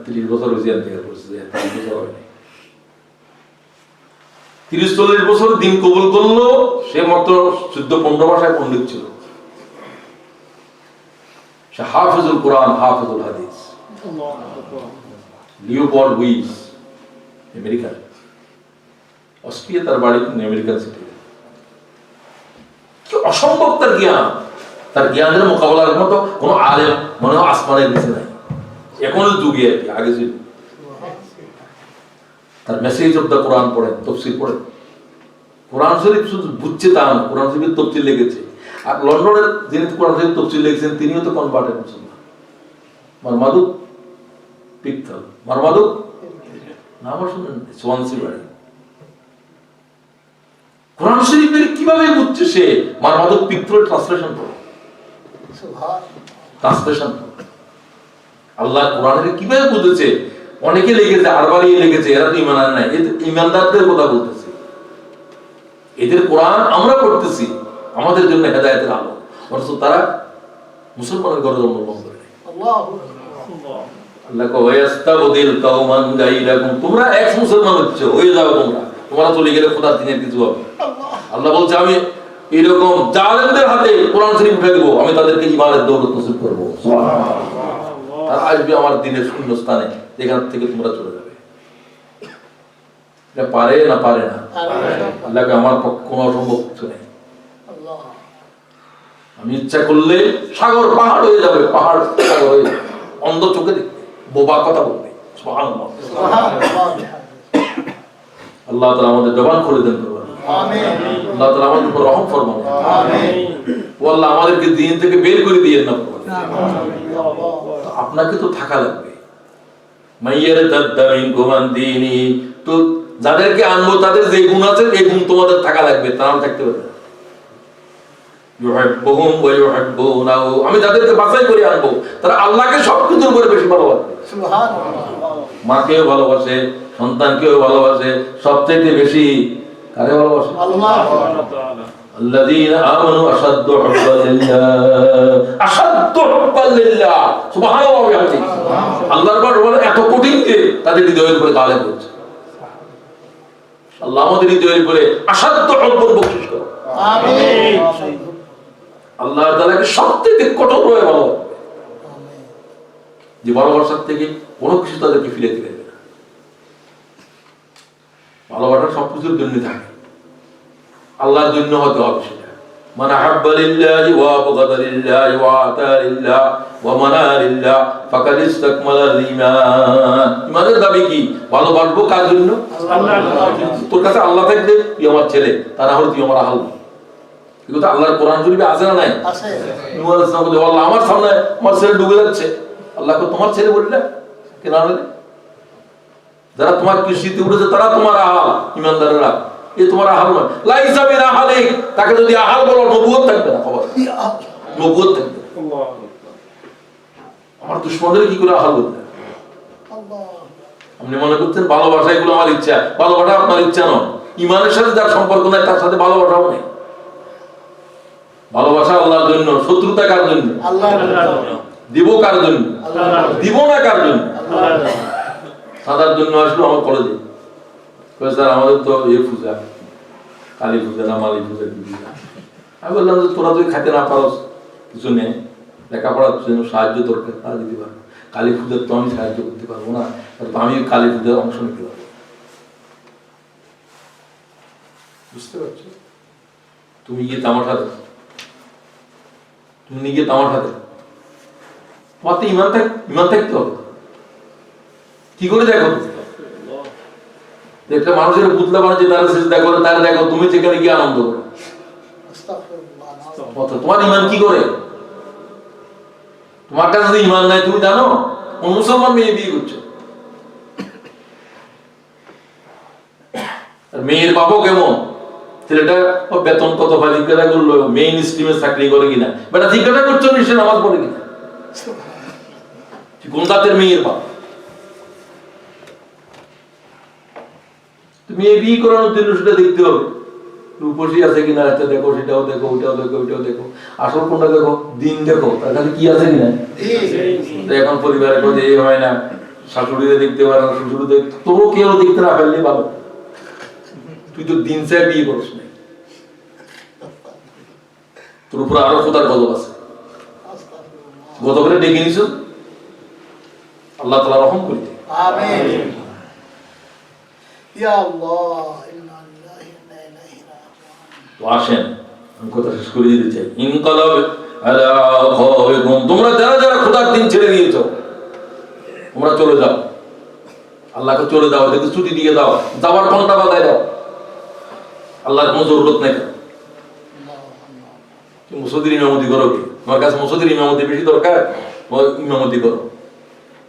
30 বছর হয়েছে ইন্তেকাল করছে, 30 বছর হয়নি, 30-40 বছর দিন কবুল করলো। সে মাত্র 14-15 ভাষায় পণ্ডিত ছিল, সে হাফিজুল কোরআন, হাফিজুল হাদিস। লিওপোল্ড লুইস, আমেরিকান, অস্ট্রিয়া তার বাড়ি, আমেরিকান সিটি। কি অসম্ভব তার জ্ঞান! তার জ্ঞানের মোকাবেলার মতো কোন আলেম মনে হয় আসমানের নিচে নাই, এখনো যুগে আর কি, আগে ছিল। তার মেসেজ অফ দা কোরআন পড়েন, তফসির পড়েন। কোরআন শরীফ শুধু বুঝছে তা না, কোরআন শরীফের তফসির লিখেছে। আর লন্ডনের যিনি কোরআন শরীফ তফসির লিখেছেন, তিনিও তো কনভার্টেড মুসলমান। মারমাদুক পিকথল, মারমাদুক নাম শুনেন, সোয়ানসি বাড়ি। কোরআন শরীফের কিভাবে বুঝছে সে? মারমাদুক পিকথল ট্রান্সলেশন করে, ট্রান্সলেশন করে। আল্লাহ কোরআনের কিভাবে বুঝেছে? অনেকে লিখেছে, আরবারি লিখেছে, এরা তো ঈমান আনে নাই, ঈমানদারদের কথা বলতেছে। এদের কোরআন আমরা পড়তেছি, আমাদের জন্য হেদায়েতের আলো, অথচ তারা মুসলমানের ঘরে জন্মগ্রহণ করে। আল্লাহ ওয়াস্তাবদিল কওমান গায়রাকুম, তোমরা এক মুসলমান হচ্ছ, হয়ে যাও তোমরা চলে গেলে খোদার দিনের কিছু হবে। আল্লাহ বলছে, আমি এরকম জালেমদের হাতে কোরআন শরীফ উঠে দেব, আমি তাদেরকে ঈমানের দৌলত নসিব করব। সুবহানাল্লাহ। আর আসবে আমার দিনের শূন্য স্থানে, এখান থেকে তোমরা চলে যাবে। এটা পারে না পারে না? আল্লাহকে আমার পক্ষে কোনো অসম্ভব কিছু নেই। আমি ইচ্ছা করলে সাগর পাহাড় হয়ে যাবে, পাহাড় সাগর হয়ে যাবে, অন্ধ চোখে দেখবে, বোবা কথা বলবে। সুবহানাল্লাহ। আল্লাহ তাআলা আমাদের জবান খুলে দেন। আমিন। আল্লাহ তাআলা আমাদের উপর রহম ফরমান। আমিন। ও আল্লাহ আমাদেরকে দিন থেকে বের করে দিয়েন না। আপনাকে তো থাকা লাগবে। মাইয়ার তাদামিন গুমান দিনি, তো যাদেরকে আনবো তাদের যে গুণ আছে এই গুণ তোমাদের থাকা লাগবে, তারা থাকতে পারবে না। ইউহিব্বুহুম ওয়া ইউহিব্বুনাহু, আমি যাদেরকে বাছাই করে আনবো তারা আল্লাহকে সবকিছুর উপরে বেশি ভালোবাসে। সুবহানাল্লাহ। মাকেও ভালোবাসে, সন্তানকেও ভালোবাসে, সবচেয়ে বেশি কারে ভালোবাসে? আল্লাহ সুবহানাহু ওয়া তাআলা। আল্লাযীনা আমানু আশাদ্দু হুব্বান লিল্লাহ, আশাদ্দু হুব্বান লিল্লাহ। সুবহানাল্লাহ। আল্লাহর বড় এত কঠিন যে তাদের হৃদয়ের উপরে গালিব হচ্ছে। আল্লাহ আমাদের হৃদয়ের উপরে আশাদ্দু হুব্বান বকশিশ করো। আমিন। আল্লাহ তাআলাকে সবথেকে কঠোর ভাবে ভালোবাসে, যে ভালোবাসার থেকে কোনো কিছু তাদেরকে ফিরে দিবে না। ভালোবাসা সবকিছুর জন্য থাকে, আল্লাহর জন্য হতে হবে সেটা। মান আহাব্বা লিল্লাহি ওয়া আবগাদা লিল্লাহি ওয়া আতা লিল্লাহ ওয়া মানা লিল্লাহ ফাকাদ ইসতাকমালাল ঈমান। ঈমানের দাবি কি? ভালোবাসবো কার জন্য? আল্লাহর জন্য। তোর কাছে আল্লাহ থাকলে তুই আমার ছেলে, তা না হলে তুই আমার আহাল। কিন্তু আল্লাহর কোরআন শরীফে আছে না নাই? আছে। নূহ আলাইহিস সালাম বলে আল্লাহ আমার সামনে আমার ছেলে ডুবে যাচ্ছে, আল্লাহকে তোমার ছেলে বললে কেন? যারা তোমার কৃষিতে উঠেছে তারা তোমার আহাল, ঈমানদাররা। এ তোমার আহাল নয়। লাইসা বিন আহালিক, তাকে যদি আহাল বলো নবুয়ত থাকবে না, খবর নবুয়ত থাকবে। আল্লাহ আমার দুশমনদের কি করে আহাল বলতে? আল্লাহ আপনি মনে করছেন ভালোবাসা এগুলো আমার ইচ্ছা? ভালোবাসা আপনার ইচ্ছা নয়। ঈমানের সাথে যার সম্পর্ক নাই তার সাথে ভালোবাসাও নেই। ভালোবাসা আল্লাহর জন্য, শত্রুতা কার জন্য? আল্লাহর জন্য। দিব কার জন্য? আল্লাহর জন্য। দিব না কার জন্য? আল্লাহর জন্য। সাদার জন্য আসলো আমার কলেজে, কই স্যার আমাদের তো এই পূজা, কালী পূজা না মালি পূজা কি পূজা। আমি বললাম যে তোরা তুই খাইতে না পারস, কিছু নেই, লেখাপড়ার জন্য সাহায্য দরকার, তা দিতে পারবো। কালী পূজার তো আমি সাহায্য করতে পারবো না, তো আমি কালী পূজার অংশ নিতে পারবো। বুঝতে পারছো? তুমি গিয়ে তামাশা দেখো, তুমি গিয়ে তামাশা দেখো, তোমার তো ইমান থাকতে হবে। কি করে দেখো? একটা মানুষের পুতলা বানাচ্ছে, তারা সিজদা করে, তারা দেখো, তুমি সেখানে গিয়ে আনন্দ করো। তোমার ইমান কি করে? তোমার কাছে যদি ইমান নাই, তুমি জানো কোন মুসলমান মেয়ে বিয়ে করছো? আর মেয়ের বাপও কেমন? ছেলেটা বেতন কত পায় জিজ্ঞাসা করলো, মেইন স্ট্রিমে চাকরি করে কিনা। বেটা জিজ্ঞাসা করছো সে নামাজ পড়ে কিনা? কোন জাতের মেয়ের বাপ? তুমি এই বিয়ে করানোর জন্য সেটা দেখতে হবে, রূপসী আছে কিনা, এটা দেখো, সেটাও দেখো, ওইটাও দেখো, ওইটাও দেখো, আসল কোনটা দেখো, দিন দেখো, তার কাছে কি আছে কিনা। এখন পরিবারে যে হয় না, শাশুড়িরে দেখতে পারে না, শ্বশুর দেখতে, তবু কেউ দেখতে না পারলে ভালো। তুই তো দিন চাই বিয়ে করিস না, তোর উপর আরো খোদার গজব আছে। গত করে ডেকে নিছ, আল্লাহ তাআলা রহম করি। আমিন। ইয়া আল্লাহ, ইন্না লিল্লাহি ওয়া ইন্না ইলাইহি রাজিউন। তো আসেন আমি কথা শেষ করে দিতে চাই। ইনকালাব আলা আখাবিকুম, তোমরা যারা যারা খোদার দিন ছেড়ে দিয়েছো, তোমরা চলে যাও, আল্লাহকে চলে দাও, এদেরকে ছুটি দিয়ে দাও, যাওয়ার কোনটা বাধায় দাও। আল্লাহর কোনো জরুরত নাই। মুসদ্দির ইমামতি করো কি? তোমার কাছে মুসদ্দির ইমামতি বেশি দরকার, ইমামতি করো,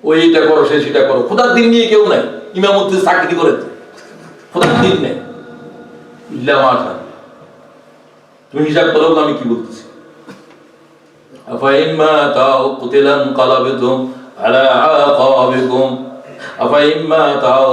ওইটা করো, সেটা করো। খোদার দিন নিয়ে কেউ নাই, ইমামতি চাকরি করেছে, খোদার দিন নেই। ইল্লা মাশা, তুমি হিসাব করো আমি কি বলতেছি। আফাইম্মা তাও কুতিলান কালাবিতুম আলা আকাবিকুম, আফাইম্মা তাও,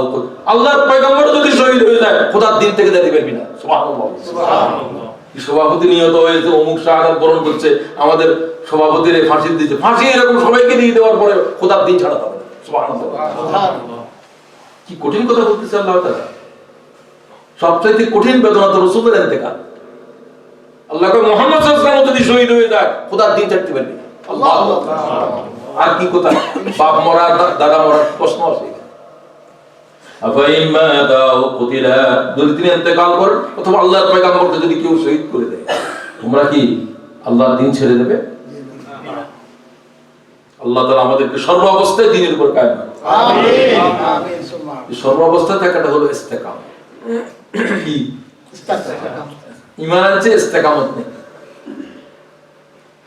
আল্লাহর পয়গম্বর যদি শহীদ হয়ে যায় খোদার দিন থেকে যেতে পারবি না। সুবহানাল্লাহ, সুবহানাল্লাহ। সভাপতি নিহত হয়েছে, অমুক শাহাদাত বরণ করছে, আমাদের সভাপতির ফাঁসি দিয়েছে, ফাঁসি এরকম সবাইকে দিয়ে দেওয়ার পরে খোদার দিন ছাড়া হবে না। সুবহানাল্লাহ, সুবহানাল্লাহ। কি কঠিন কথা বলতেছে আল্লাহ তাআলা। সবচেয়ে কঠিন বেদনা তো রাসূলের ইন্তেকাল। আল্লাহ কয় মুহাম্মদ সাল্লাল্লাহু আলাইহি ওয়াসাল্লাম যদি শহীদ হয়ে যায় খোদার দিন ছাড়তে পারবি না। আল্লাহু আকবার। আর কি কথা, বাপ মরা দাদা মরা প্রশ্ন আছে। আফাইমা দাও কুতিলা, যদি তিনি ইন্তেকাল করেন অথবা আল্লাহর পয়গম্বরকে যদি কেউ শহীদ করে দেয়, তোমরা কি আল্লাহর দ্বীন ছেড়ে দেবে? আল্লাহ তাআলা আমাদেরকে সর্ব অবস্থায় দ্বীনের উপর কায়েম রাখুন। আমিন আমিন সুবহান। সর্ব অবস্থায় থাকাটা হলো ইস্তেকামত। কি ইস্তেকামত? ঈমান আছে, ইস্তেকামত নেই।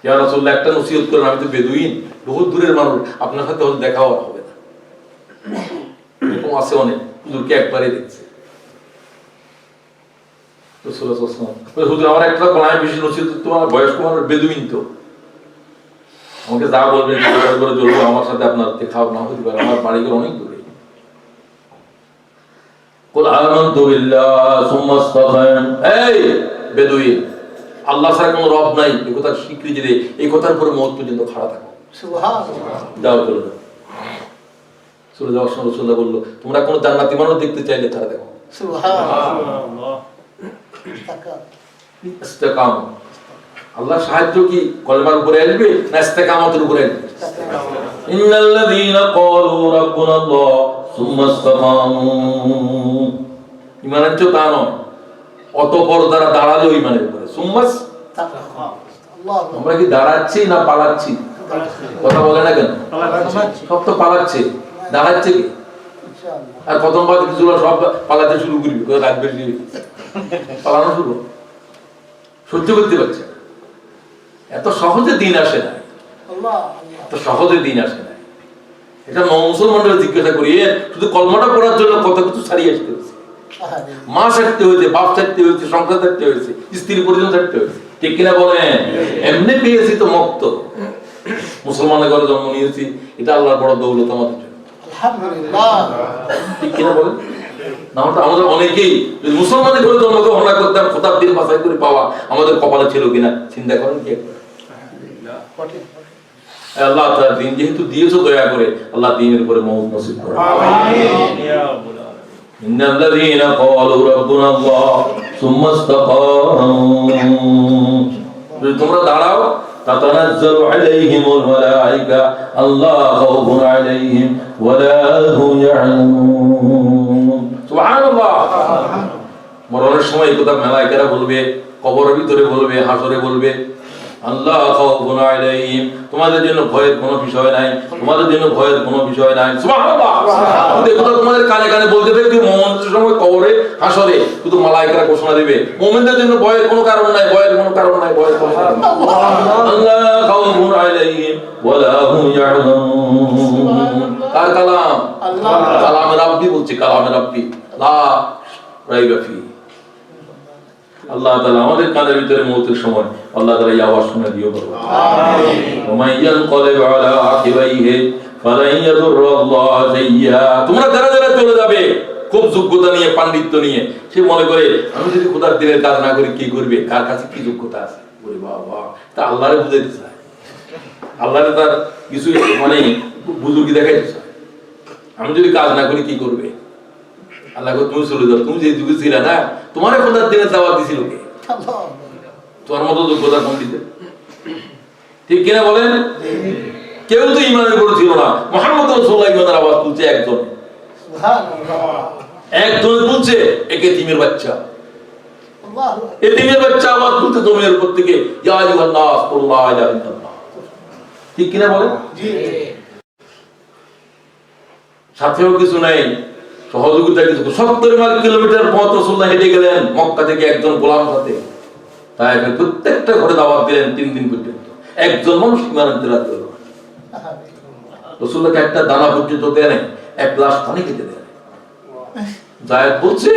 ইয়া রাসূলুল্লাহ, একটা নসিহত করেন, আমি তো বেদুইন, বহুত দূরের মানুষ, আপনার সাথে হল দেখা হবে না। এরকম আছে অনেক, হুজুরকে একবারে দেখছে। রাসূলুল্লাহ সাল্লাল্লাহু আলাইহি ওয়াসাল্লাম, হুজুর আমার একটা বানায় বেশি নসিহত, তোমার বয়স্ক মানুষ, বেদুইন তো, আমাকে যা বলবেন করে চলবো, আমার সাথে আপনার দেখা না হতে পারে, আমার বাড়িঘর অনেক দূরে। কুল আমানতু বিল্লাহ সুম্মা ইসতাকাম, এই বেদুইন, আল্লাহ ছাড়া কোনো রব নাই, এই কথার স্বীকৃতি দে, এই কথার উপরে মওত পর্যন্ত খাড়া থাকো। সুবহানাল্লাহ। যাও চলে যাও। চলে যাওয়ার সময় রাসূলুল্লাহ বলল, তোমরা কোন জান্নাতি মানুষ দেখতে চাইলে তারা দেখো। সুবহানাল্লাহ। ইস্তেকাম, আল্লাহর সাহায্য কি কলমার উপরে আসবে না ইস্তেকামতের উপরে আসবে? ইন্নাল্লাযীনা ক্বালু রাব্বুনাল্লাহ সুম্মা ইসতাকামু, ঈমান আনছো তা নয়, অতঃপর যারা দাঁড়ালো ঈমানের উপরে। সুম্মা ইসতাকাম, আমরা কি দাঁড়াচ্ছি না পালাচ্ছি? কথা বলে না কেন? সব তো পালাচ্ছে, দাঁড়াচ্ছে কি? আর প্রথম বার কিছু সব পালাতে শুরু করবি, রাত বেশি পালানো শুরু, সহ্য করতে পারছে। এত সহজে দিন আসে না, এত সহজে দিন আসে না। এটা মুসলমানরা জিজ্ঞাসা করি, শুধু কলমাটা পড়ার জন্য কত কিছু ছাড়িয়ে আসতে হয়েছে, মা ছাড়তে হয়েছে, বাপ ছাড়তে হয়েছে, সংসার ছাড়তে হয়েছে, স্ত্রী পরিজন ছাড়তে হয়েছে, ঠিক কিনা বলেন? এমনি পেয়েছি তো মুক্ত, মুসলমানের ঘরে জন্ম নিয়েছি, এটা আল্লাহর বড় দৌলত আমাদের জন্য, ঠিক কিনা বলেন? না হলে আমাদের অনেকেই যদি মুসলমানের ঘরে জন্মগ্রহণ না করতাম, শতাব্দীর বাছাই করে পাওয়া আমাদের কপালে ছিল কিনা চিন্তা করেন কি একবার। আল্লাহ তাআলা দিন যেহেতু দিয়েছো, দয়া করে আল্লাহ দিনের উপরে মওত নসিব করুন। আমিন ইয়া রাব্বুল আলামিন। ইন্নাল্লাযীনা ক্বালু রাব্বুনাল্লাহ সুম্মা ইসতাকামু, যদি তোমরা দাঁড়াও, তাতানাজ্জালু আলাইহিমুল মালায়েকা আল্লা খাউফুন আলাইহিম ওয়া লা হুম ইয়াহজানুন। সুবহানাল্লাহ। মরণের সময় এই কথা মালায়েকারা বলবে, কবরের ভিতরে বলবে, হাসরে বলবে, আল্লাহ খাউফুন আলাইহিম, তোমাদের জন্য ভয়ের কোনো বিষয় নাই, তোমাদের জন্য ভয়ের কোনো বিষয় নাই। সুবহানাল্লাহ। এই কথা তোমাদের কানে কানে বলতে থাকবে, মুমিনদের সময় কবরে হাসরে শুধু মালায়েকারা ঘোষণা দিবে, মুমিনদের জন্য ভয়ের কোনো কারণ নাই, ভয়ের কোনো কারণ নাই, ভয়ের কোনো কারণ নাই। আল্লাহ খাউফুন আলাইহিম ওয়া লা হুম ইয়াহজানুন। কার কালাম? আল্লাহ কালামে রাব্বি বলছে, কালামে রাব্বি লা রাইবা ফি। আল্লাহ তাআলা আমাদের কানের ভিতরে মওতের সময় আল্লাহ তাআলা এই আওয়াজ শুনে দিও বলবো, আমিন। ওমাইয়াল কলিব আলা আকিবাইহি ফালান ইয়াদুররাল্লাহ শাইয়া। তোমরা যারা যারা চলে যাবে খুব যোগ্যতা নিয়ে, পাণ্ডিত্য নিয়ে, সে মনে করে আমি যদি খোদার দিনের কাজ না করি কি করবে, কার কাছে কি যোগ্যতা আছে? ওরে বাবা, তা আল্লাহরে বুঝাইতে চায়, আল্লাহরে তার কিছু মানে বুজুর্গি দেখাইতে চায়। আমি যদি কাজ না করি কি করবে? আল্লাহ তুমি চলে যাও, তুমি যে যুগে ছিলে না, তোমার খোদার দিনে দাওয়াত দিছিল কে? তোমার মতো যোগ্যতা কম দিতে, ঠিক কিনা বলেন? কেউ তো ঈমানের উপর ছিল না। মুহাম্মদ রাসূলুল্লাহ ঈমানের আওয়াজ তুলছে একজন, একজন তুলছে, একে তিমের বাচ্চা, এতিমের বাচ্চা আওয়াজ তুলছে জমিনের উপর থেকে, ইয়া আইয়ুহান নাস কুল লা ইলাহা ইল্লাল্লাহ, ঠিক কিনা বলেন? সাথেও কিছু নাই, সহযোগিতা কিছু। 70 কিলোমিটার পথ রাসূলুল্লাহ হেঁটে গেলেন মক্কা থেকে একজন গোলাম সাথে, তাই প্রত্যেকটা ঘরে দাওয়াত দিলেন 3 দিন পর্যন্ত। একজন মানুষ ঈমান আনতে রাজি হলো না। রাসূলুল্লাহকে একটা দানা পর্যন্ত দেয় নাই, এক গ্লাস পানি খেতে দেয়। জায়েদ বলছে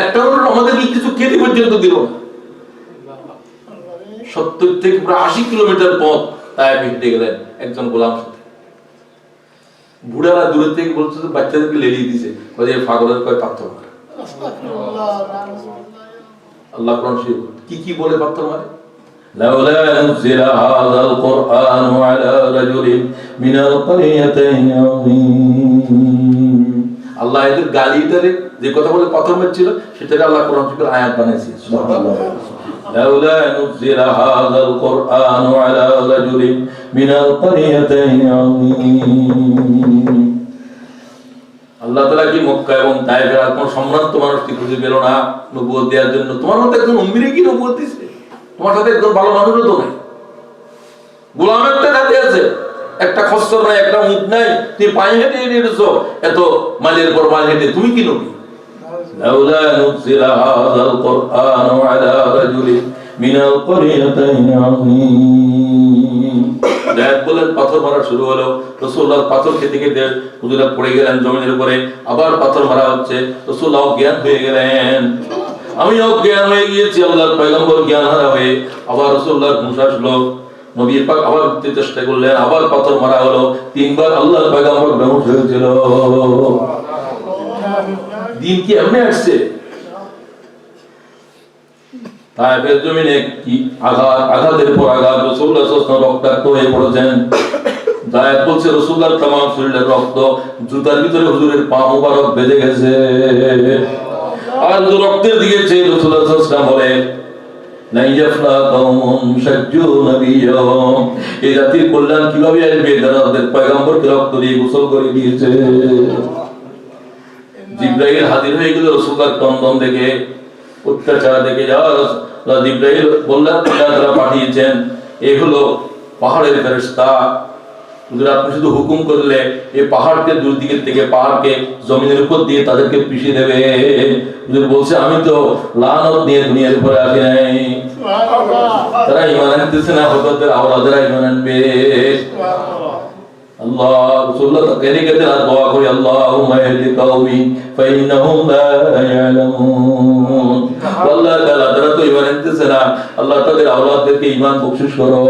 একটা মানুষ আমাদেরকে কিছু খেতে পর্যন্ত দিল না। 70 থেকে প্রায় 80 কিলোমিটার পথ তাই হেঁটে গেলেন একজন গোলাম সাথে। বুড়ারা দূরে থেকে বলছে যে বাচ্চাদেরকে লেলিয়ে দিয়েছে, কয়ে পাগলের কয় পাথর মারে। আল্লাহ কোরআন শরীফ কি কি বলে পাথর মারে? লাউলা নুজিলা হাযাল কুরআনু আলা রাজুলিন মিনাল ক্বরিয়াতাইন আযীম। আল্লাহ এদের গালিটারে যে কথা বলে পাথর মারছিল, সেটাকে আল্লাহ কোরআন শরীফের আয়াত বানাইছে। সুবহানাল্লাহ। লাউলা নুজিলা হাযাল কুরআনু আলা রাজুলিন মিনাল ক্বরিয়াতাইন আযীম। আল্লাহ তাআলা কি মক্কা এবং তায়েফের আর কোন সম্ভ্রান্ত মানুষকে খুঁজে পেল না নবুয়ত দেওয়ার জন্য? তোমার মতো একজন উম্মিরে কি নবুয়ত দিছে? তোমার সাথে একজন ভালো মানুষও তো নাই, গোলামের তো সাথে আছে, একটা খচ্চর নাই, একটা মুখ নাই, তুমি পায়ে হেঁটে এনেছো এত মাইলের পর মাইল হেঁটে, তুমি কি নবী? লাউলা নুজিলা হাযাল কুরআনু আলা রাজুলিন মিনাল ক্বরিয়াতাইন আযীম। দায়াত বলেন পাথর মারা শুরু হলো, রাসূলুল্লাহ পাথর খেতে খেতে হুজুরা পড়ে গেলেন জমিনের উপরে, আবার পাথর মারা হচ্ছে, রাসূলুল্লাহ জ্ঞান হয়ে গেলেন, আমি অজ্ঞান হয়ে গিয়েছি, আল্লাহর পয়গম্বর জ্ঞান হারা হয়ে। আবার রাসূলুল্লাহ হুঁশ আসলো, নবী পাক আবার উঠতে চেষ্টা করলেন, আবার পাথর মারা হলো, তিনবার আল্লাহর পয়গম্বর বেহুশ হয়েছিল। দিন কি এমনি আসছে? তায়েফের জমিনে কি আঘাতের পর আঘাত, রাসূলুল্লাহ সাল্লাল্লাহু আলাইহি ওয়াসাল্লাম রক্তাক্ত হয়ে পড়েছেন। দায়াত বলছে রাসূলুল্লাহর তামাম শরীরের রক্ত জুতার ভিতরে হুজুরের পা মোবারক বেজে গেছে। আর রক্তের দিকে চেয়ে রাসূলুল্লাহ সাল্লাল্লাহু আলাইহি ওয়াসাল্লাম বলে, লা ইয়াফলা কওমুন শাজ্জু নাবিয়্যাহুম, এই জাতির কল্যাণ কিভাবে আসবে যারা তাদের পয়গম্বরকে রক্ত দিয়ে গোসল করে দিয়েছে। জিবরাইল হাজির হয়ে গেল রাসূলুল্লাহর ক্রন্দন দেখে, অত্যাচার দেখে। জিবরাইল বললেন, আল্লাহ পাঠিয়েছেন, এই হলো পাহাড়ের ফেরেশতা, আপনি শুধু হুকুম করলে এই পাহাড়কে দুদিকে থেকে পাহাড়কে জমিনের উপর দিয়ে তাদেরকে পিষিয়ে দেবে। হুজুর বলছে, আমি তো লানত নিয়ে দুনিয়ার উপরে আসি নাই, তারা ঈমান আনতেছে না, হযরতের আওলাদেরা ঈমান আনবে। আল্লাহ রাসূলুল্লাহ কেনে কেটে দোয়া করি, আল্লাহুম্মা ইহদি কওমি ফাইন্নাহুম লা ইয়ালামুন। আল্লাহ তাআলা তারা তো ঈমান আনতেছে না, আল্লাহ তাদের আওলাদদেরকে ঈমান বখশিশ করো।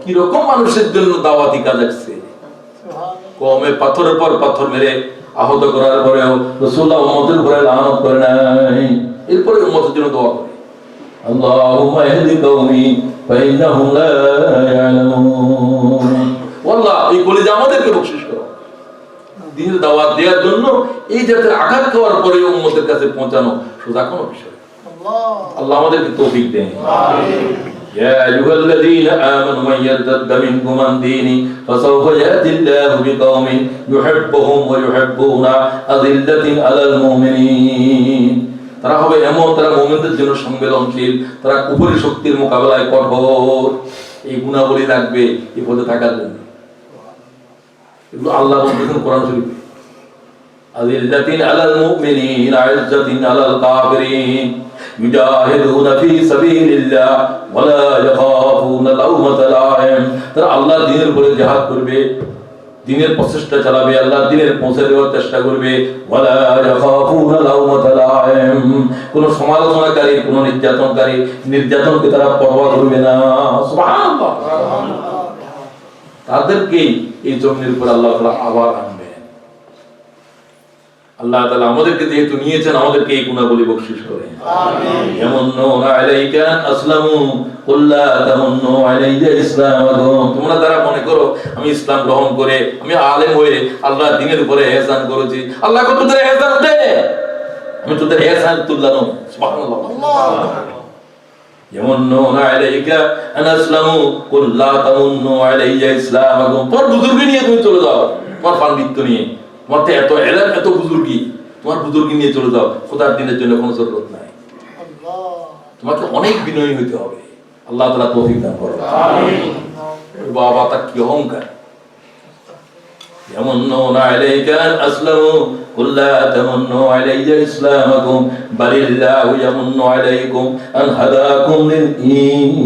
কি রকম মানুষের জন্য দাওয়াতি কাজ আছে, কমে পাথরের পর পাথর মেরে আহত করার পরেও রাসূলুল্লাহ উম্মতের উপরে লানত করে নাই, এরপরে উম্মতের জন্য দোয়া করে, আল্লাহুম্মা ইহদি কওমি ফাইন্নাহুম লা ইয়ালামুন। আল্লাহ এই কলিজা আমাদেরকে বখশিশ করো, দ্বীনের দাওয়াত দেওয়ার জন্য এই জাতের আঘাত খাওয়ার পরে উম্মতের কাছে পৌঁছানো সোজা কোনো বিষয়। আল্লাহ আমাদেরকে তৌফিক দেন। আমিন। يا أيها الذين آمنوا من يرتد منكم عن دينه فسوف يأتي الله بقوم يحبهم ويحبون أذلة على المؤمنين। তারা হবে এমন, তারা মুমিনদের জন্য সংবেদনশীল, তারা কুফরি শক্তির মোকাবেলায় কঠোর। এই গুণাবলী লাগবে এই পদে থাকার জন্য। এগুলো আল্লাহ বলতেছেন কোরআন শরীফে, আযিল্লাতিন আলাল মুমিনিন আ'ইজ্জাতিন আলাল কাফিরিন ইউজাহিদুনা ফি সাবিলিল্লাহ ওয়া লা ইয়াখাফুনা লাওমাতা লাইম। তারা আল্লাহর দ্বীনের উপরে জিহাদ করবে, দ্বীনের প্রচেষ্টা চালাবে, আল্লাহর দ্বীনের পৌঁছে দেওয়ার চেষ্টা করবে। ওয়া লা ইয়াখাফুনা লাওমাতা লাইম, কোন সমালোচনাকারী, কোন নির্যাতনকে তারা পরোয়া করবে না। সুবহানাল্লাহ। তাদেরকে এই জমিনের উপর আল্লাহ তাআলা আবার আনবেন। আল্লাহ তাআলা আমাদেরকে যেহেতু নিয়েছেন, আমাদেরকে এই গুণাবলী বখশিশ করেন। আমিন। ইয়ামুন্নুনা আলাইকা আসলামু কুল লা তামুন্নু আলাইয়া ইসলামাকুম। তোমরা যারা মনে করো আমি ইসলাম গ্রহণ করে আমি আলেম হয়ে আল্লাহর দ্বীনের উপরে ইহসান করেছি, আল্লাহ কত তোদের ইহসান দে, আমি তোদের ইহসান তুললাম। সুবহানাল্লাহ। ইয়ামুন্নুনা আলাইকা আন আসলামু কুল লা তামুন্নু আলাইয়া ইসলামাকুম। তোর বুজুর্গি নিয়ে তুমি চলে যাও, তোমার পাণ্ডিত্য নিয়ে, তোমার তো এত এলেম, এত বুজুর্গি, তোমার বুজুর্গি নিয়ে চলে যাও, খোদার দিনের জন্য কোনো জরুরত নাই। তোমাকে অনেক বিনয়ী হইতে হবে। আল্লাহ তাআলা তৌফিক দান করুন। আমিন। বাবা তা কি অহংকার। ইয়ামুন্নুনা আলাইকা আন আসলামু কুল লা তামুন্নু আলাইয়া ইসলামাকুম বালিল্লাহু ইয়ামুন্নু আলাইকুম আন হাদাকুম লিল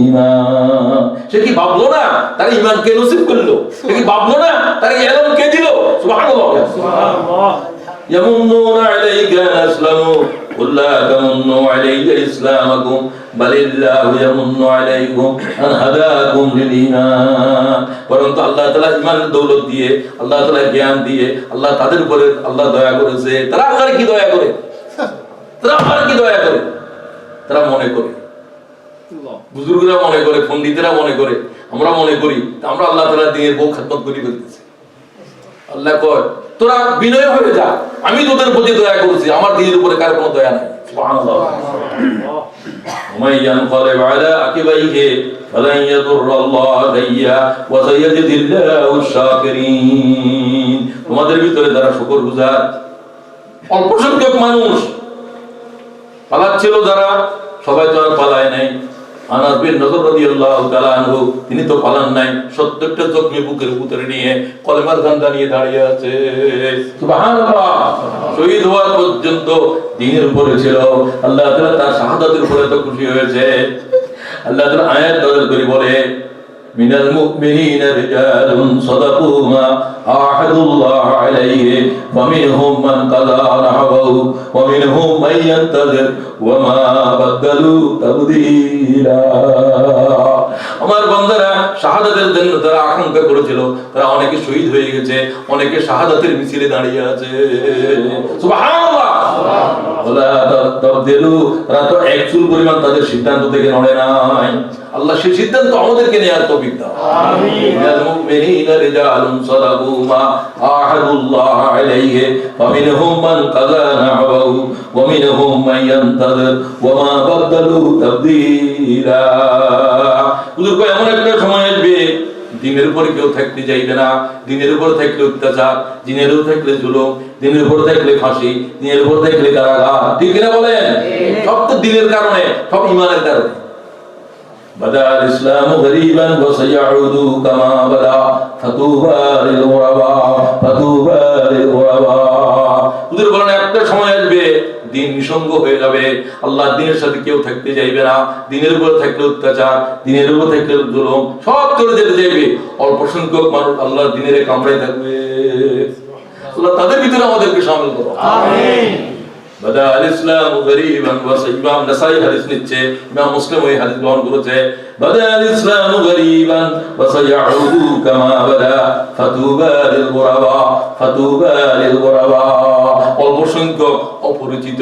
ঈমান। সে কি ভাবলো না তার ঈমানকে নসিব করলো? সে কি ভাবলো না তার ইলম কে দিল? সুবহানাল্লাহ। সুবহানাল্লাহ। ইয়ামুন্নুনা আলাইকা আন আসলামু কুল লা তামুন্নু আলাইয়া ইসলামাকুম বালিল্লাহু ইয়ামুন্নু আলাইকুম আন হাদাকুম লিল ঈমান। পরন্তু আল্লাহ তাআলা ঈমানের দৌলত দিয়ে, আল্লাহ তাআলা জ্ঞান দিয়ে, আল্লাহ তাদের উপরে আল্লাহ দয়া করেছে। তারা আল্লাহর কি দয়া করে? তারা আল্লাহর কি দয়া করে? তারা মনে করে, বুজুর্গরা মনে করে, পণ্ডিতেরা মনে করে, আমরা মনে করি আমরা আল্লাহ তাআলার দ্বীনের বউ খেদমত করি ফেলতেছি। আল্লাহ কয় তোরা বিনয় হয়ে যা, আমি তোদের প্রতি দয়া করেছি, আমার দ্বীনের উপরে কার কোনো দয়া নাই। সুবহানাল্লাহ। ومن ينقلب على عقبيه فلن يضر الله شيئا وسيجزي الله الشاكرين তোমাদের ভিতরে যারা শুকরগুজার অল্প সংখ্যক মানুষ পালাচ্ছিল যারা সবাই তো আর পালায় নাই আনাস বিন নজর রাদিয়াল্লাহু তাআলা আনহু তিনি তো পালান নাই 70টা জখমি বুকের উপরে নিয়ে কলেমার ঝান্ডা নিয়ে দাঁড়িয়ে আছে সুবহানাল্লাহ শহীদ হওয়ার পর্যন্ত দ্বীনের উপরে ছিল আল্লাহ তাআলা তার শাহাদাতের উপরে তো খুশি হয়েছে আল্লাহ তাআলা আয়াত নাযিল করে বলে মিনাল মুমিনিনা রিজালুন সাদাকু মা আহাদুল্লাহ আলাইহি ওয়া মিনহুম মান কাযা নাহবাহু ওয়া মিনহুম মান ইয়ান্তাযির ওয়া মা বাদদালু তাবদীলা আমার বান্দারা শাহাদাতের জন্য যারা আকাঙ্ক্ষা করেছিল তারা অনেকে শহীদ হয়ে গেছে অনেকে শাহাদাতের মিছিলে দাঁড়িয়ে আছে সুবহানাল্লাহ ওয়ালা তাবদীলু তারা তো এক চুল পরিমাণ তাদের সিদ্ধান্ত থেকে নড়ে নাই আল্লাহ সেই সিদ্ধান্ত আমাদেরকে নেওয়ার তৌফিক দাও আমিন মিনাল মুমিনিনা রিজালুন সাদাকু মা আহাদুল্লাহ আলাইহি ওয়া মিনহুম মান কাযা নাহবাহু ওয়া মিনহুম মান ইয়ান্তাযির ওয়া মা বাদদালু তাবদীলা হুজুর কয় এমন একটা সময় আসবে দিনের উপর কেউ থাকতে যাইবে না দিনের উপর থাকলে অত্যাচার দিনের উপর থাকলে জুলুম দিনের উপর থাকলে ফাঁসি দিনের উপর থাকলে কারাগার ঠিক না বলেন সব তো দিনের কারণে সব ঈমানের কারণে بدأ الإسلام غريبا وسيعود كما بدأ فطوبى للغرباء فطوبى للغرباء ওদের বলেন একটা সময় আসবে দিন নিঃসঙ্গ হয়ে যাবে আল্লাহর দ্বীনের সাথে কেউ থাকতে যাইবে না দ্বীনের উপর থাকলে অত্যাচার দ্বীনের উপর থাকলে জুলুম সব চলে যেতে যাইবে অল্প সংখ্যক মানুষ আল্লাহর দ্বীনের কামড়ায় থাকবে আল্লাহ তাদের ভিতরে আমাদেরকে শামিল করো আমিন بدأ الإسلام غريبا وسيبا نسائي حديث নিচ্ছে ইমাম মুসলিম ওই হাদিস বর্ণনা করেছে بدأ الإسلام غريبا وسيعود كما بدأ فطوبى للغرباء فطوبى للغرباء অল্প সংখ্যক অপরিচিত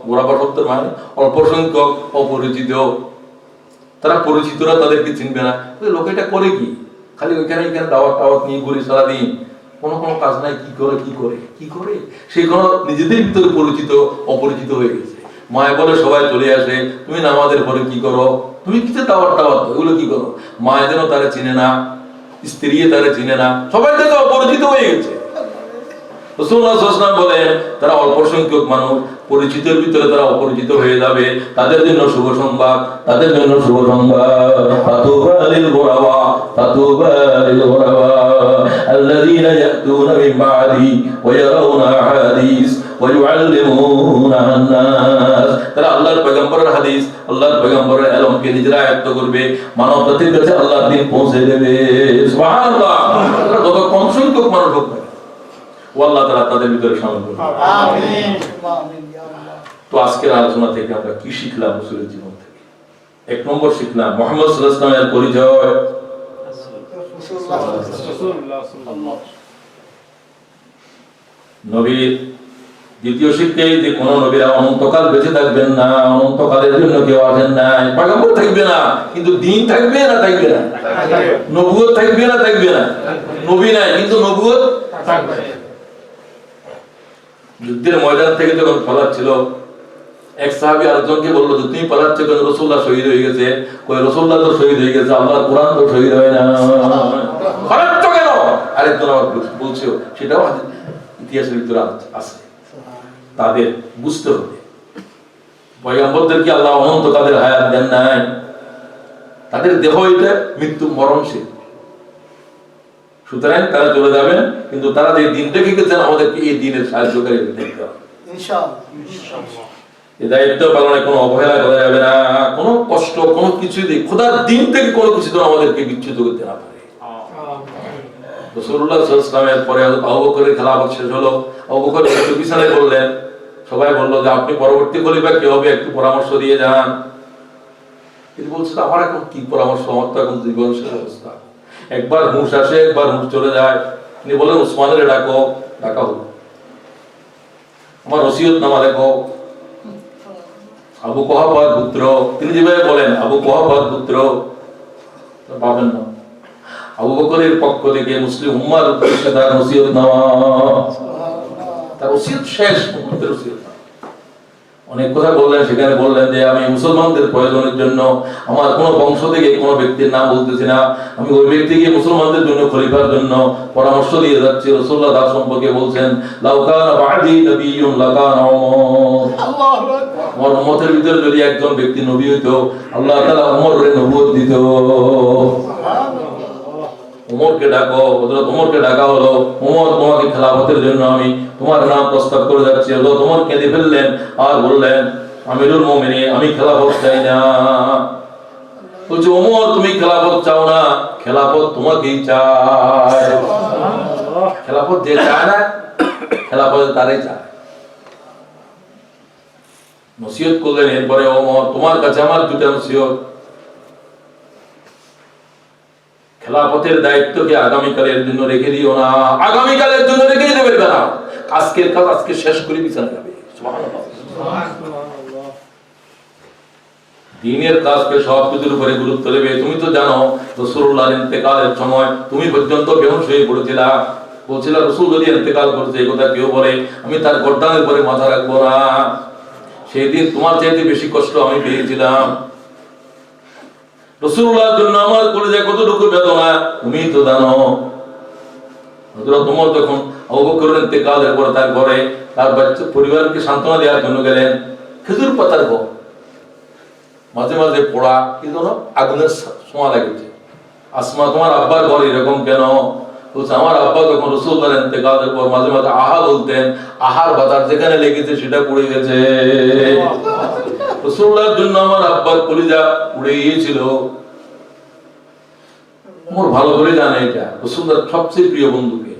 গোরাবা শব্দের মানে অল্প সংখ্যক অপরিচিত তারা পরিচিতরা তাদেরকে চিনবে না লোক এটা করে কি খালি ওইখানে এখানে দাওয়াত নিয়ে ঘুরে সারাদিন কোনো কাজ নাই কি করে সেই কোন নিজেদের ভিতরে পরিচিত অপরিচিত হয়ে গেছে মায় বলে সবাই চলে আসে তুমি নামাজের পরে কি করো তুমি কিছু দাওয়াত এগুলো কি করো মায় যেন তারা চিনে না স্ত্রী তারা চিনে না সবাই থেকে অপরিচিত হয়ে গেছে রাসূলুল্লাহ সাল্লাল্লাহু আলাইহি ওয়াসাল্লাম বলেন তারা অল্প সংখ্যক মানুষ পরিচিতের ভিতরে তারা অপরিচিত হয়ে যাবে তাদের জন্য শুভ সংবাদ ফাতুবা লিল গুরাবা আল্লাযীনা ইয়াতুনা মিন বা'দি ওয়া ইয়ারাউনা হাদিস ওয়া ইউআল্লিমুনা আন-নাস তারা আল্লাহর পয়গম্বরের হাদিস আল্লাহর পয়গম্বরের ইলমকে নিজেরা আয়ত্ত করবে মানব জাতির কাছে আল্লাহর দ্বীন পৌঁছে দেবে সুবহানাল্লাহ যত কম সংখ্যক মানুষ হোক আল্লাহ তাআলা তাদের ভিতরে শামিল করুন আমিন আমিন ইয়া আল্লাহ তো আজকের আলোচনা থেকে আমরা কি শিখলাম রাসূলের জীবন থেকে এক নম্বর শিখলাম মুহাম্মদ সাল্লাল্লাহু আলাইহি ওয়াসাল্লামের পরিচয় রাসূলুল্লাহ নবীর দ্বিতীয় শিক্ষা এই যে কোন নবীরা অনন্তকাল বেঁচে থাকবেন না অনন্তকালের জন্য কেউ আসেন না পয়গম্বর থাকবে না কিন্তু দ্বীন থাকবে না নবুয়ত থাকবে না নবী নাই কিন্তু নবুয়ত থাকবে যুদ্ধের ময়দান থেকে যখন পালাচ্ছিল এক সাহাবী আরেকজনকে বলল যে তুমি পালাচ্ছ কেন রাসূলুল্লাহ শহীদ হয়ে গেছে কই রাসূলুল্লাহ তো শহীদ হয়ে গেছে আল্লাহর কোরআন তো শহীদ হয় না পালাচ্ছ কেন আরেকজন বলছে সেটাও ইতিহাসের ভিতরে আছে তাদের বুঝতে হবে পয়গম্বরদেরকে আল্লাহ অনন্ত তাদের হায়াত দেন নাই তাদের দেহ এটা মৃত্যু মরণশীল সুতরাং তারা চলে যাবেন কিন্তু তারা যে দিনটা গেছেন আমাদেরকে এই দিনের সাহায্যকারী হতে হবে ইনশাআল্লাহ এই দায়িত্ব পালনে কোনো অবহেলা করা যাবে না কোনো কষ্ট কোনো কিছু দিয়ে খোদার দিন থেকে কোনো কিছু যেন আমাদেরকে বিচ্যুত করতে না পারে রাসূলুল্লাহ সাল্লাল্লাহু আলাইহি ওয়াসাল্লামের পরে আবু বকরের খেলাফত শেষ হলো আবু বকর একটু বিছানায় বললেন সবাই বলল যে আপনি পরবর্তী খলিফা কে হবে একটু পরামর্শ দিয়ে যান তিনি বলছেন আমার এখন কি পরামর্শ আমার তো এখন জীবন শেষ অবস্থা একবার হুঁশ আসে একবার হুঁশ চলে যায় তিনি বলেন উসমানের ডাকা হোক আমার ওসিয়ত নামা লেখো আবু কুহাফার পুত্র তিনি যেভাবে বলেন আবু কুহাফার পুত্র পাবেন না আবু বকরের পক্ষ থেকে মুসলিম উম্মার উদ্দেশ্যে তার ওসিয়ত নামা তার ওসিয়ত শেষ মুহূর্তের ওসিয়ত অনেক কথা বললেন, সেখানে বললেন যে আমি মুসলমানদের প্রয়োজনের জন্য আমার কোনো বংশ থেকে কোনো ব্যক্তির নাম বলতেছি না, আমি ওই ব্যক্তিকে মুসলমানদের জন্য খলিফার জন্য পরামর্শ দিয়ে যাচ্ছি। রাসূলুল্লাহ তার সম্পর্কে বলছেন, লাউ কানা বা'দি নাবিয়্যুন লাকানা ওমর। আমার উম্মতের ভিতরে যদি একজন ব্যক্তি নবী হইতো, আল্লাহ তাআলা ওমরের নবুয়ত দিত। ওমরকে ডাকো, হযরত ওমরকে ডাকা হলো, ওমর তোমাকে খেলাফতের জন্য আমি তোমার নাম প্রস্তাব করে যাচ্ছি। হযরত ওমর কেঁদে ফেললেন আর বললেন, আমিরুল মুমিনিন, আমি খেলাফত চাই না। বলছে, ওমর তুমি খেলাফত চাও না, খেলাফত তোমাকেই চায়। খেলাফত যে চায় না, খেলাফত তারই চায়। নসিহত করলেন। এরপরে, ওমর তোমার কাছে আমার দুটা নসিহত, খেলাফতের দায়িত্বকে আগামীকালের জন্য রেখে দিও না, আগামীকালের জন্য রেখে দেবে না, আজকের কাজ আজকে শেষ করে বিছানা যাবে। সুবহানাল্লাহ। দ্বীনের কাজকে সবকিছুর উপরে গুরুত্ব দেবে। তুমি তো জানো রাসূলুল্লাহর ইন্তেকালের সময় তুমি পর্যন্ত বেহুশ হয়ে পড়েছিলা, বলছিলা রাসূল যদি ইন্তেকাল করছে এই কথা কেউ বলে আমি তার গর্দানের উপরে মাথা রাখবো না। সেই দিন তোমার চাইতে বেশি কষ্ট আমি পেয়েছিলাম। রাসূলুল্লাহর জন্য আমার কলিজায় কতটুকু বেদনা তুমি তো জানো। হযরত ওমর যখন আবু বকরের ইন্তেকালের পর তার ঘরে তার বাচ্চা পরিবারকে সান্ত্বনা দেওয়ার জন্য গেলেন, খেজুর পাতার ঘর, মাঝে মাঝে পোড়া কি জানো আগুনের ছোঁয়া লাগেছে। আসমা, তোমার আব্বার ঘর এরকম কেন? বলছে, আমার আব্বা যখন রাসূলুল্লাহর ইন্তেকালের পর মাঝে মাঝে আহা বলতেন, আহার বাতাস যেখানে লেগেছে সেটা পুড়ে গেছে। রাসূলুল্লাহর জন্য আমার আব্বার কলিজা পুড়ে গিয়েছিল। মোর ভালো করে জানে এটা, রাসূলুল্লাহর সবচেয়ে প্রিয় বন্ধুকে।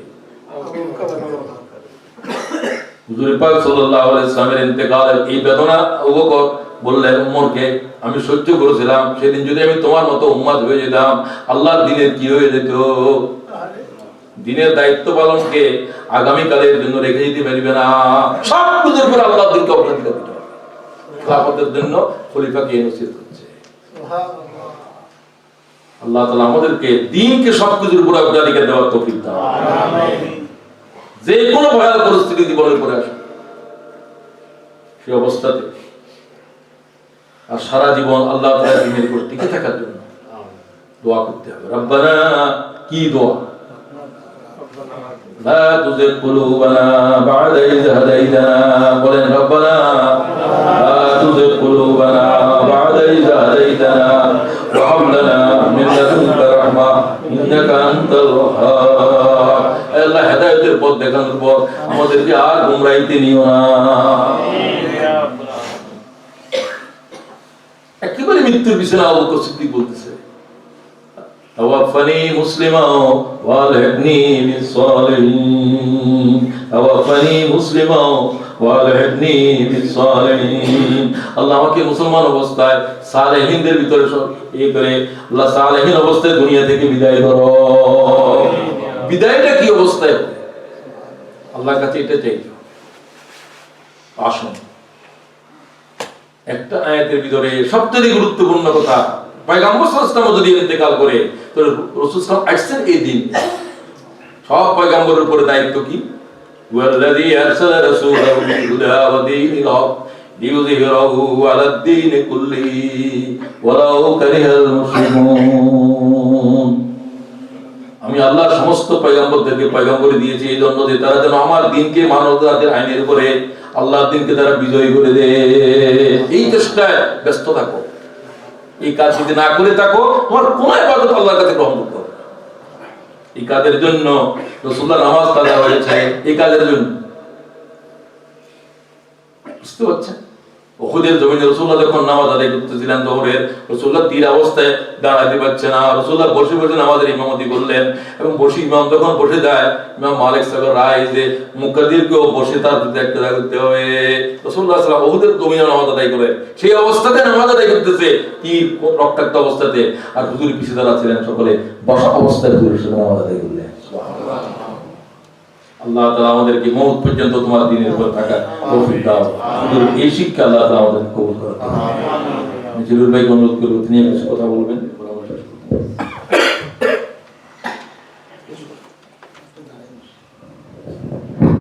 হুজুর পাক সাল্লাল্লাহু আলাইহি ওয়াসাল্লামের ইন্তেকালের এই বেদনা আবু বকর বললেন উমরকে, আমি সহ্য করেছিলাম, সেদিন যদি আমি তোমার মতো উম্মত হয়ে যেতাম, আল্লাহর দ্বীনের কি হয়ে যেত। দ্বীনের দায়িত্ব পালনকে আগামীকালের জন্য রেখে দিতে পারবে না, সব কিছুর উপর আল্লাহর দ্বীনকে অগ্রাধিকার দিতে হবে। খেলাফতের জন্য খলিফাকে নসিহত করছে। আল্লাহ তাআলা আমাদেরকে দ্বীনকে সবকিছুর উপর অগ্রাধিকার দেওয়ার তৌফিক দান। আমিন। যে কোনো ভয়াল পরিস্থিতি জীবনের পরে আসে, সেই অবস্থাতে আর সারা জীবন আল্লাহ তাআলার দ্বীনের উপর টিকে থাকার জন্য দোয়া করতে হবে। রব্বানা, কি দোয়া? লা তুযিগ কুলুবানা বা'দা ইয হাদাইতানা, বলেন রব্বানা লা তুযিগ কুলুবানা বা'দা ইয হাদাইতানা ওয়া হাব লানা মিন লাদুনকা রাহমা ইন্নাকা আনতাল ওয়াহ্হাব। আল্লাহ হেদায়েতের পথ দেখানোর পর আমাদেরকে আর গোমরাহিতে নিও না। একেবারে মৃত্যুর বিছানা আবু বকর সিদ্দিক বলতেছে, তাওয়াফানি মুসলিমা ওয়ালহিকনি বিস-সালিহিন, তাওয়াফানি মুসলিমা ওয়ালহিকনি বিস-সালিহিন। আল্লাহ আমাকে মুসলমান অবস্থায় সালেহিনদের ভিতরে এই করে আল্লাহ সালেহিন অবস্থায় দুনিয়া থেকে বিদায় করো। বিদায়টা কি অবস্থায়? আল্লাহর কাছে এটা চাইছো। আসুন, একটা আয়াতের ভিতরে সবচেয়ে গুরুত্বপূর্ণ কথা, পয়গম্বর সাল্লাল্লাহু আলাইহি ওয়াসাল্লাম যদি ইন্তেকাল করে তো রাসূল সাল্লাল্লাহু আলাইহি ওয়াসাল্লাম এই দিন সব পয়গম্বরের উপরে দায়িত্ব কি? ওয়াল্লাযী আরসালা রাসূলাহু বিল হুদা ওয়া দীনিল হক লিইয়ুযহিরাহু আলাদ দীনি কুল্লিহি ওয়ালাউ কারিহাল মুশরিকুন। আমি আল্লাহর সমস্ত পয়গম্বরদেরকে পয়গম্বরি দিয়েছি এই জন্য যে তারা যেন আমার দ্বীনকে মানবজাতির আইনের উপরে আল্লাহর দ্বীনকে তারা বিজয়ী করে দেয়। এই চেষ্টায় ব্যস্ত থাকো। এই কাজ যদি না করে থাকো, তোমার কোন ইবাদত আল্লাহর কাছে গ্রহণযোগ্য হবে না। এই কাজের জন্য রাসূলুল্লাহ নামাজ কাজা হয়েছে, এই কাজের জন্য। বুঝতে পারছেন? উহুদের জমিনে রাসূলুল্লাহ যখন নামাজ আদায় করতেছিলেন যোহরের, রাসূলুল্লাহ তীর অবস্থায় দাঁড়াতে পারছে না, রাসূলুল্লাহ বসে বসে নামাজের ইমামতি করলেন। এবং বসে ইমাম যখন বসে যায়, ইমাম মালিক সাহেবের রায় যে মুকাদ্দিরকেও বসে তার প্রতি একটা করতে হবে। রাসূলুল্লাহ সাল্লাল্লাহু আলাইহি ওয়াসাল্লাম উহুদের জমিনে নামাজ আদায় করে, সেই অবস্থাতে নামাজ আদায় করতেছে, তীর রক্তাক্ত অবস্থাতে, আর হুজুর পিছে দাঁড়া ছিলেন সকলে বসা অবস্থায় হুজুর সাথে নামাজ আদায় করলেন। আল্লাহ তাআলা আমাদেরকে মওত পর্যন্ত তোমার দ্বীনের উপর থাকার তৌফিক দাও। হুজুর এই শিক্ষা আল্লাহ তাআলা আমাদের কবুল করুন। আমিন। আমি জিলুল ভাইকে অনুরোধ করব, তিনি কিছু কথা বলবেন।